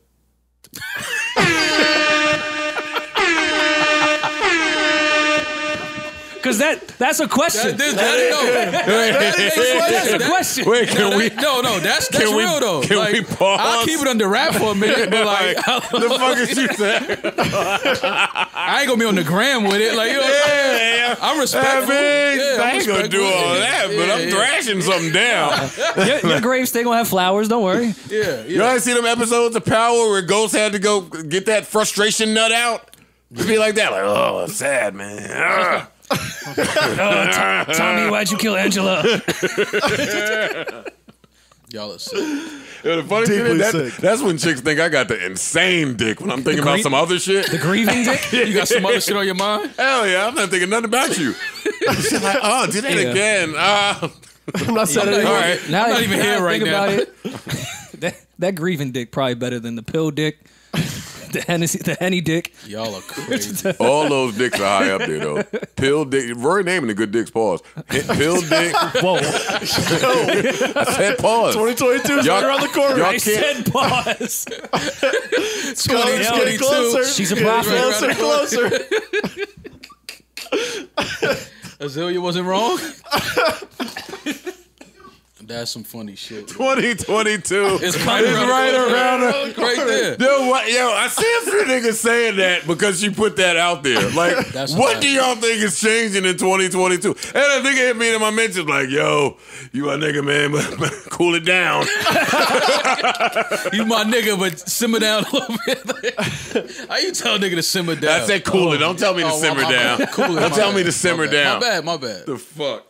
[SPEAKER 2] Because that's a question.
[SPEAKER 4] That's
[SPEAKER 2] That's a question.
[SPEAKER 1] Wait, can we?
[SPEAKER 4] No, that's
[SPEAKER 1] Can we-
[SPEAKER 4] real though.
[SPEAKER 1] can
[SPEAKER 4] Like,
[SPEAKER 1] we pause?
[SPEAKER 4] I'll keep it under wrap for a minute, but like
[SPEAKER 1] The fuck is you saying?
[SPEAKER 4] I ain't gonna be on the gram with it. Like, you know,
[SPEAKER 1] Yeah,
[SPEAKER 4] I'm respectful.
[SPEAKER 1] I
[SPEAKER 4] I'm
[SPEAKER 1] ain't gonna do
[SPEAKER 4] respectful.
[SPEAKER 1] all that, but I'm thrashing something down.
[SPEAKER 2] Your grave still gonna have flowers. Don't worry.
[SPEAKER 4] Yeah,
[SPEAKER 1] You ain't see them episodes of Power where Ghost had to go get that frustration nut out? It'd be like that, like, oh, it's sad, man.
[SPEAKER 2] Tommy, why'd you kill Angela?
[SPEAKER 4] y'all are sick.
[SPEAKER 1] Yeah, the funny thing
[SPEAKER 3] Deeply
[SPEAKER 1] is
[SPEAKER 3] sick.
[SPEAKER 1] that's when chicks think I got the insane dick when I'm thinking about some other shit.
[SPEAKER 2] The grieving dick?
[SPEAKER 4] You got some other shit on your mind?
[SPEAKER 1] Hell yeah, I'm not thinking nothing about you. Shit like, oh, do that
[SPEAKER 2] Yeah.
[SPEAKER 1] again.
[SPEAKER 3] I'm not saying
[SPEAKER 4] I'm
[SPEAKER 3] anything.
[SPEAKER 4] not-
[SPEAKER 1] all right.
[SPEAKER 2] Now
[SPEAKER 4] not even here
[SPEAKER 2] I
[SPEAKER 4] right
[SPEAKER 2] think
[SPEAKER 4] now.
[SPEAKER 2] about it, that grieving dick probably better than the pill dick, the Henny dick.
[SPEAKER 4] Y'all are crazy.
[SPEAKER 1] All those dicks are high up there, though. Pill dick. Rory naming the good dicks, pause. Pill dick.
[SPEAKER 2] Whoa!
[SPEAKER 1] I said pause.
[SPEAKER 3] 2022 is right around the corner.
[SPEAKER 1] y'all
[SPEAKER 2] I
[SPEAKER 1] can't-
[SPEAKER 2] said pause.
[SPEAKER 3] It's getting closer.
[SPEAKER 2] She's a
[SPEAKER 3] Getting
[SPEAKER 2] prophet.
[SPEAKER 3] Closer, closer.
[SPEAKER 4] Azealia wasn't wrong. That's some funny shit.
[SPEAKER 1] 2022.
[SPEAKER 4] It's right around the corner. Right there.
[SPEAKER 1] Yo, I see a few niggas saying that because she put that out there. Like,
[SPEAKER 4] That's
[SPEAKER 1] what
[SPEAKER 4] right.
[SPEAKER 1] do y'all think is changing in 2022? And a nigga hit me in my mentions like, yo, you my nigga, man, but cool it down.
[SPEAKER 4] You my nigga, but simmer down a little bit. How you tell a nigga to simmer down?
[SPEAKER 1] I said cool it. Don't tell me to simmer down.
[SPEAKER 4] Cool it.
[SPEAKER 1] Don't tell me to simmer down.
[SPEAKER 4] My bad.
[SPEAKER 1] The fuck?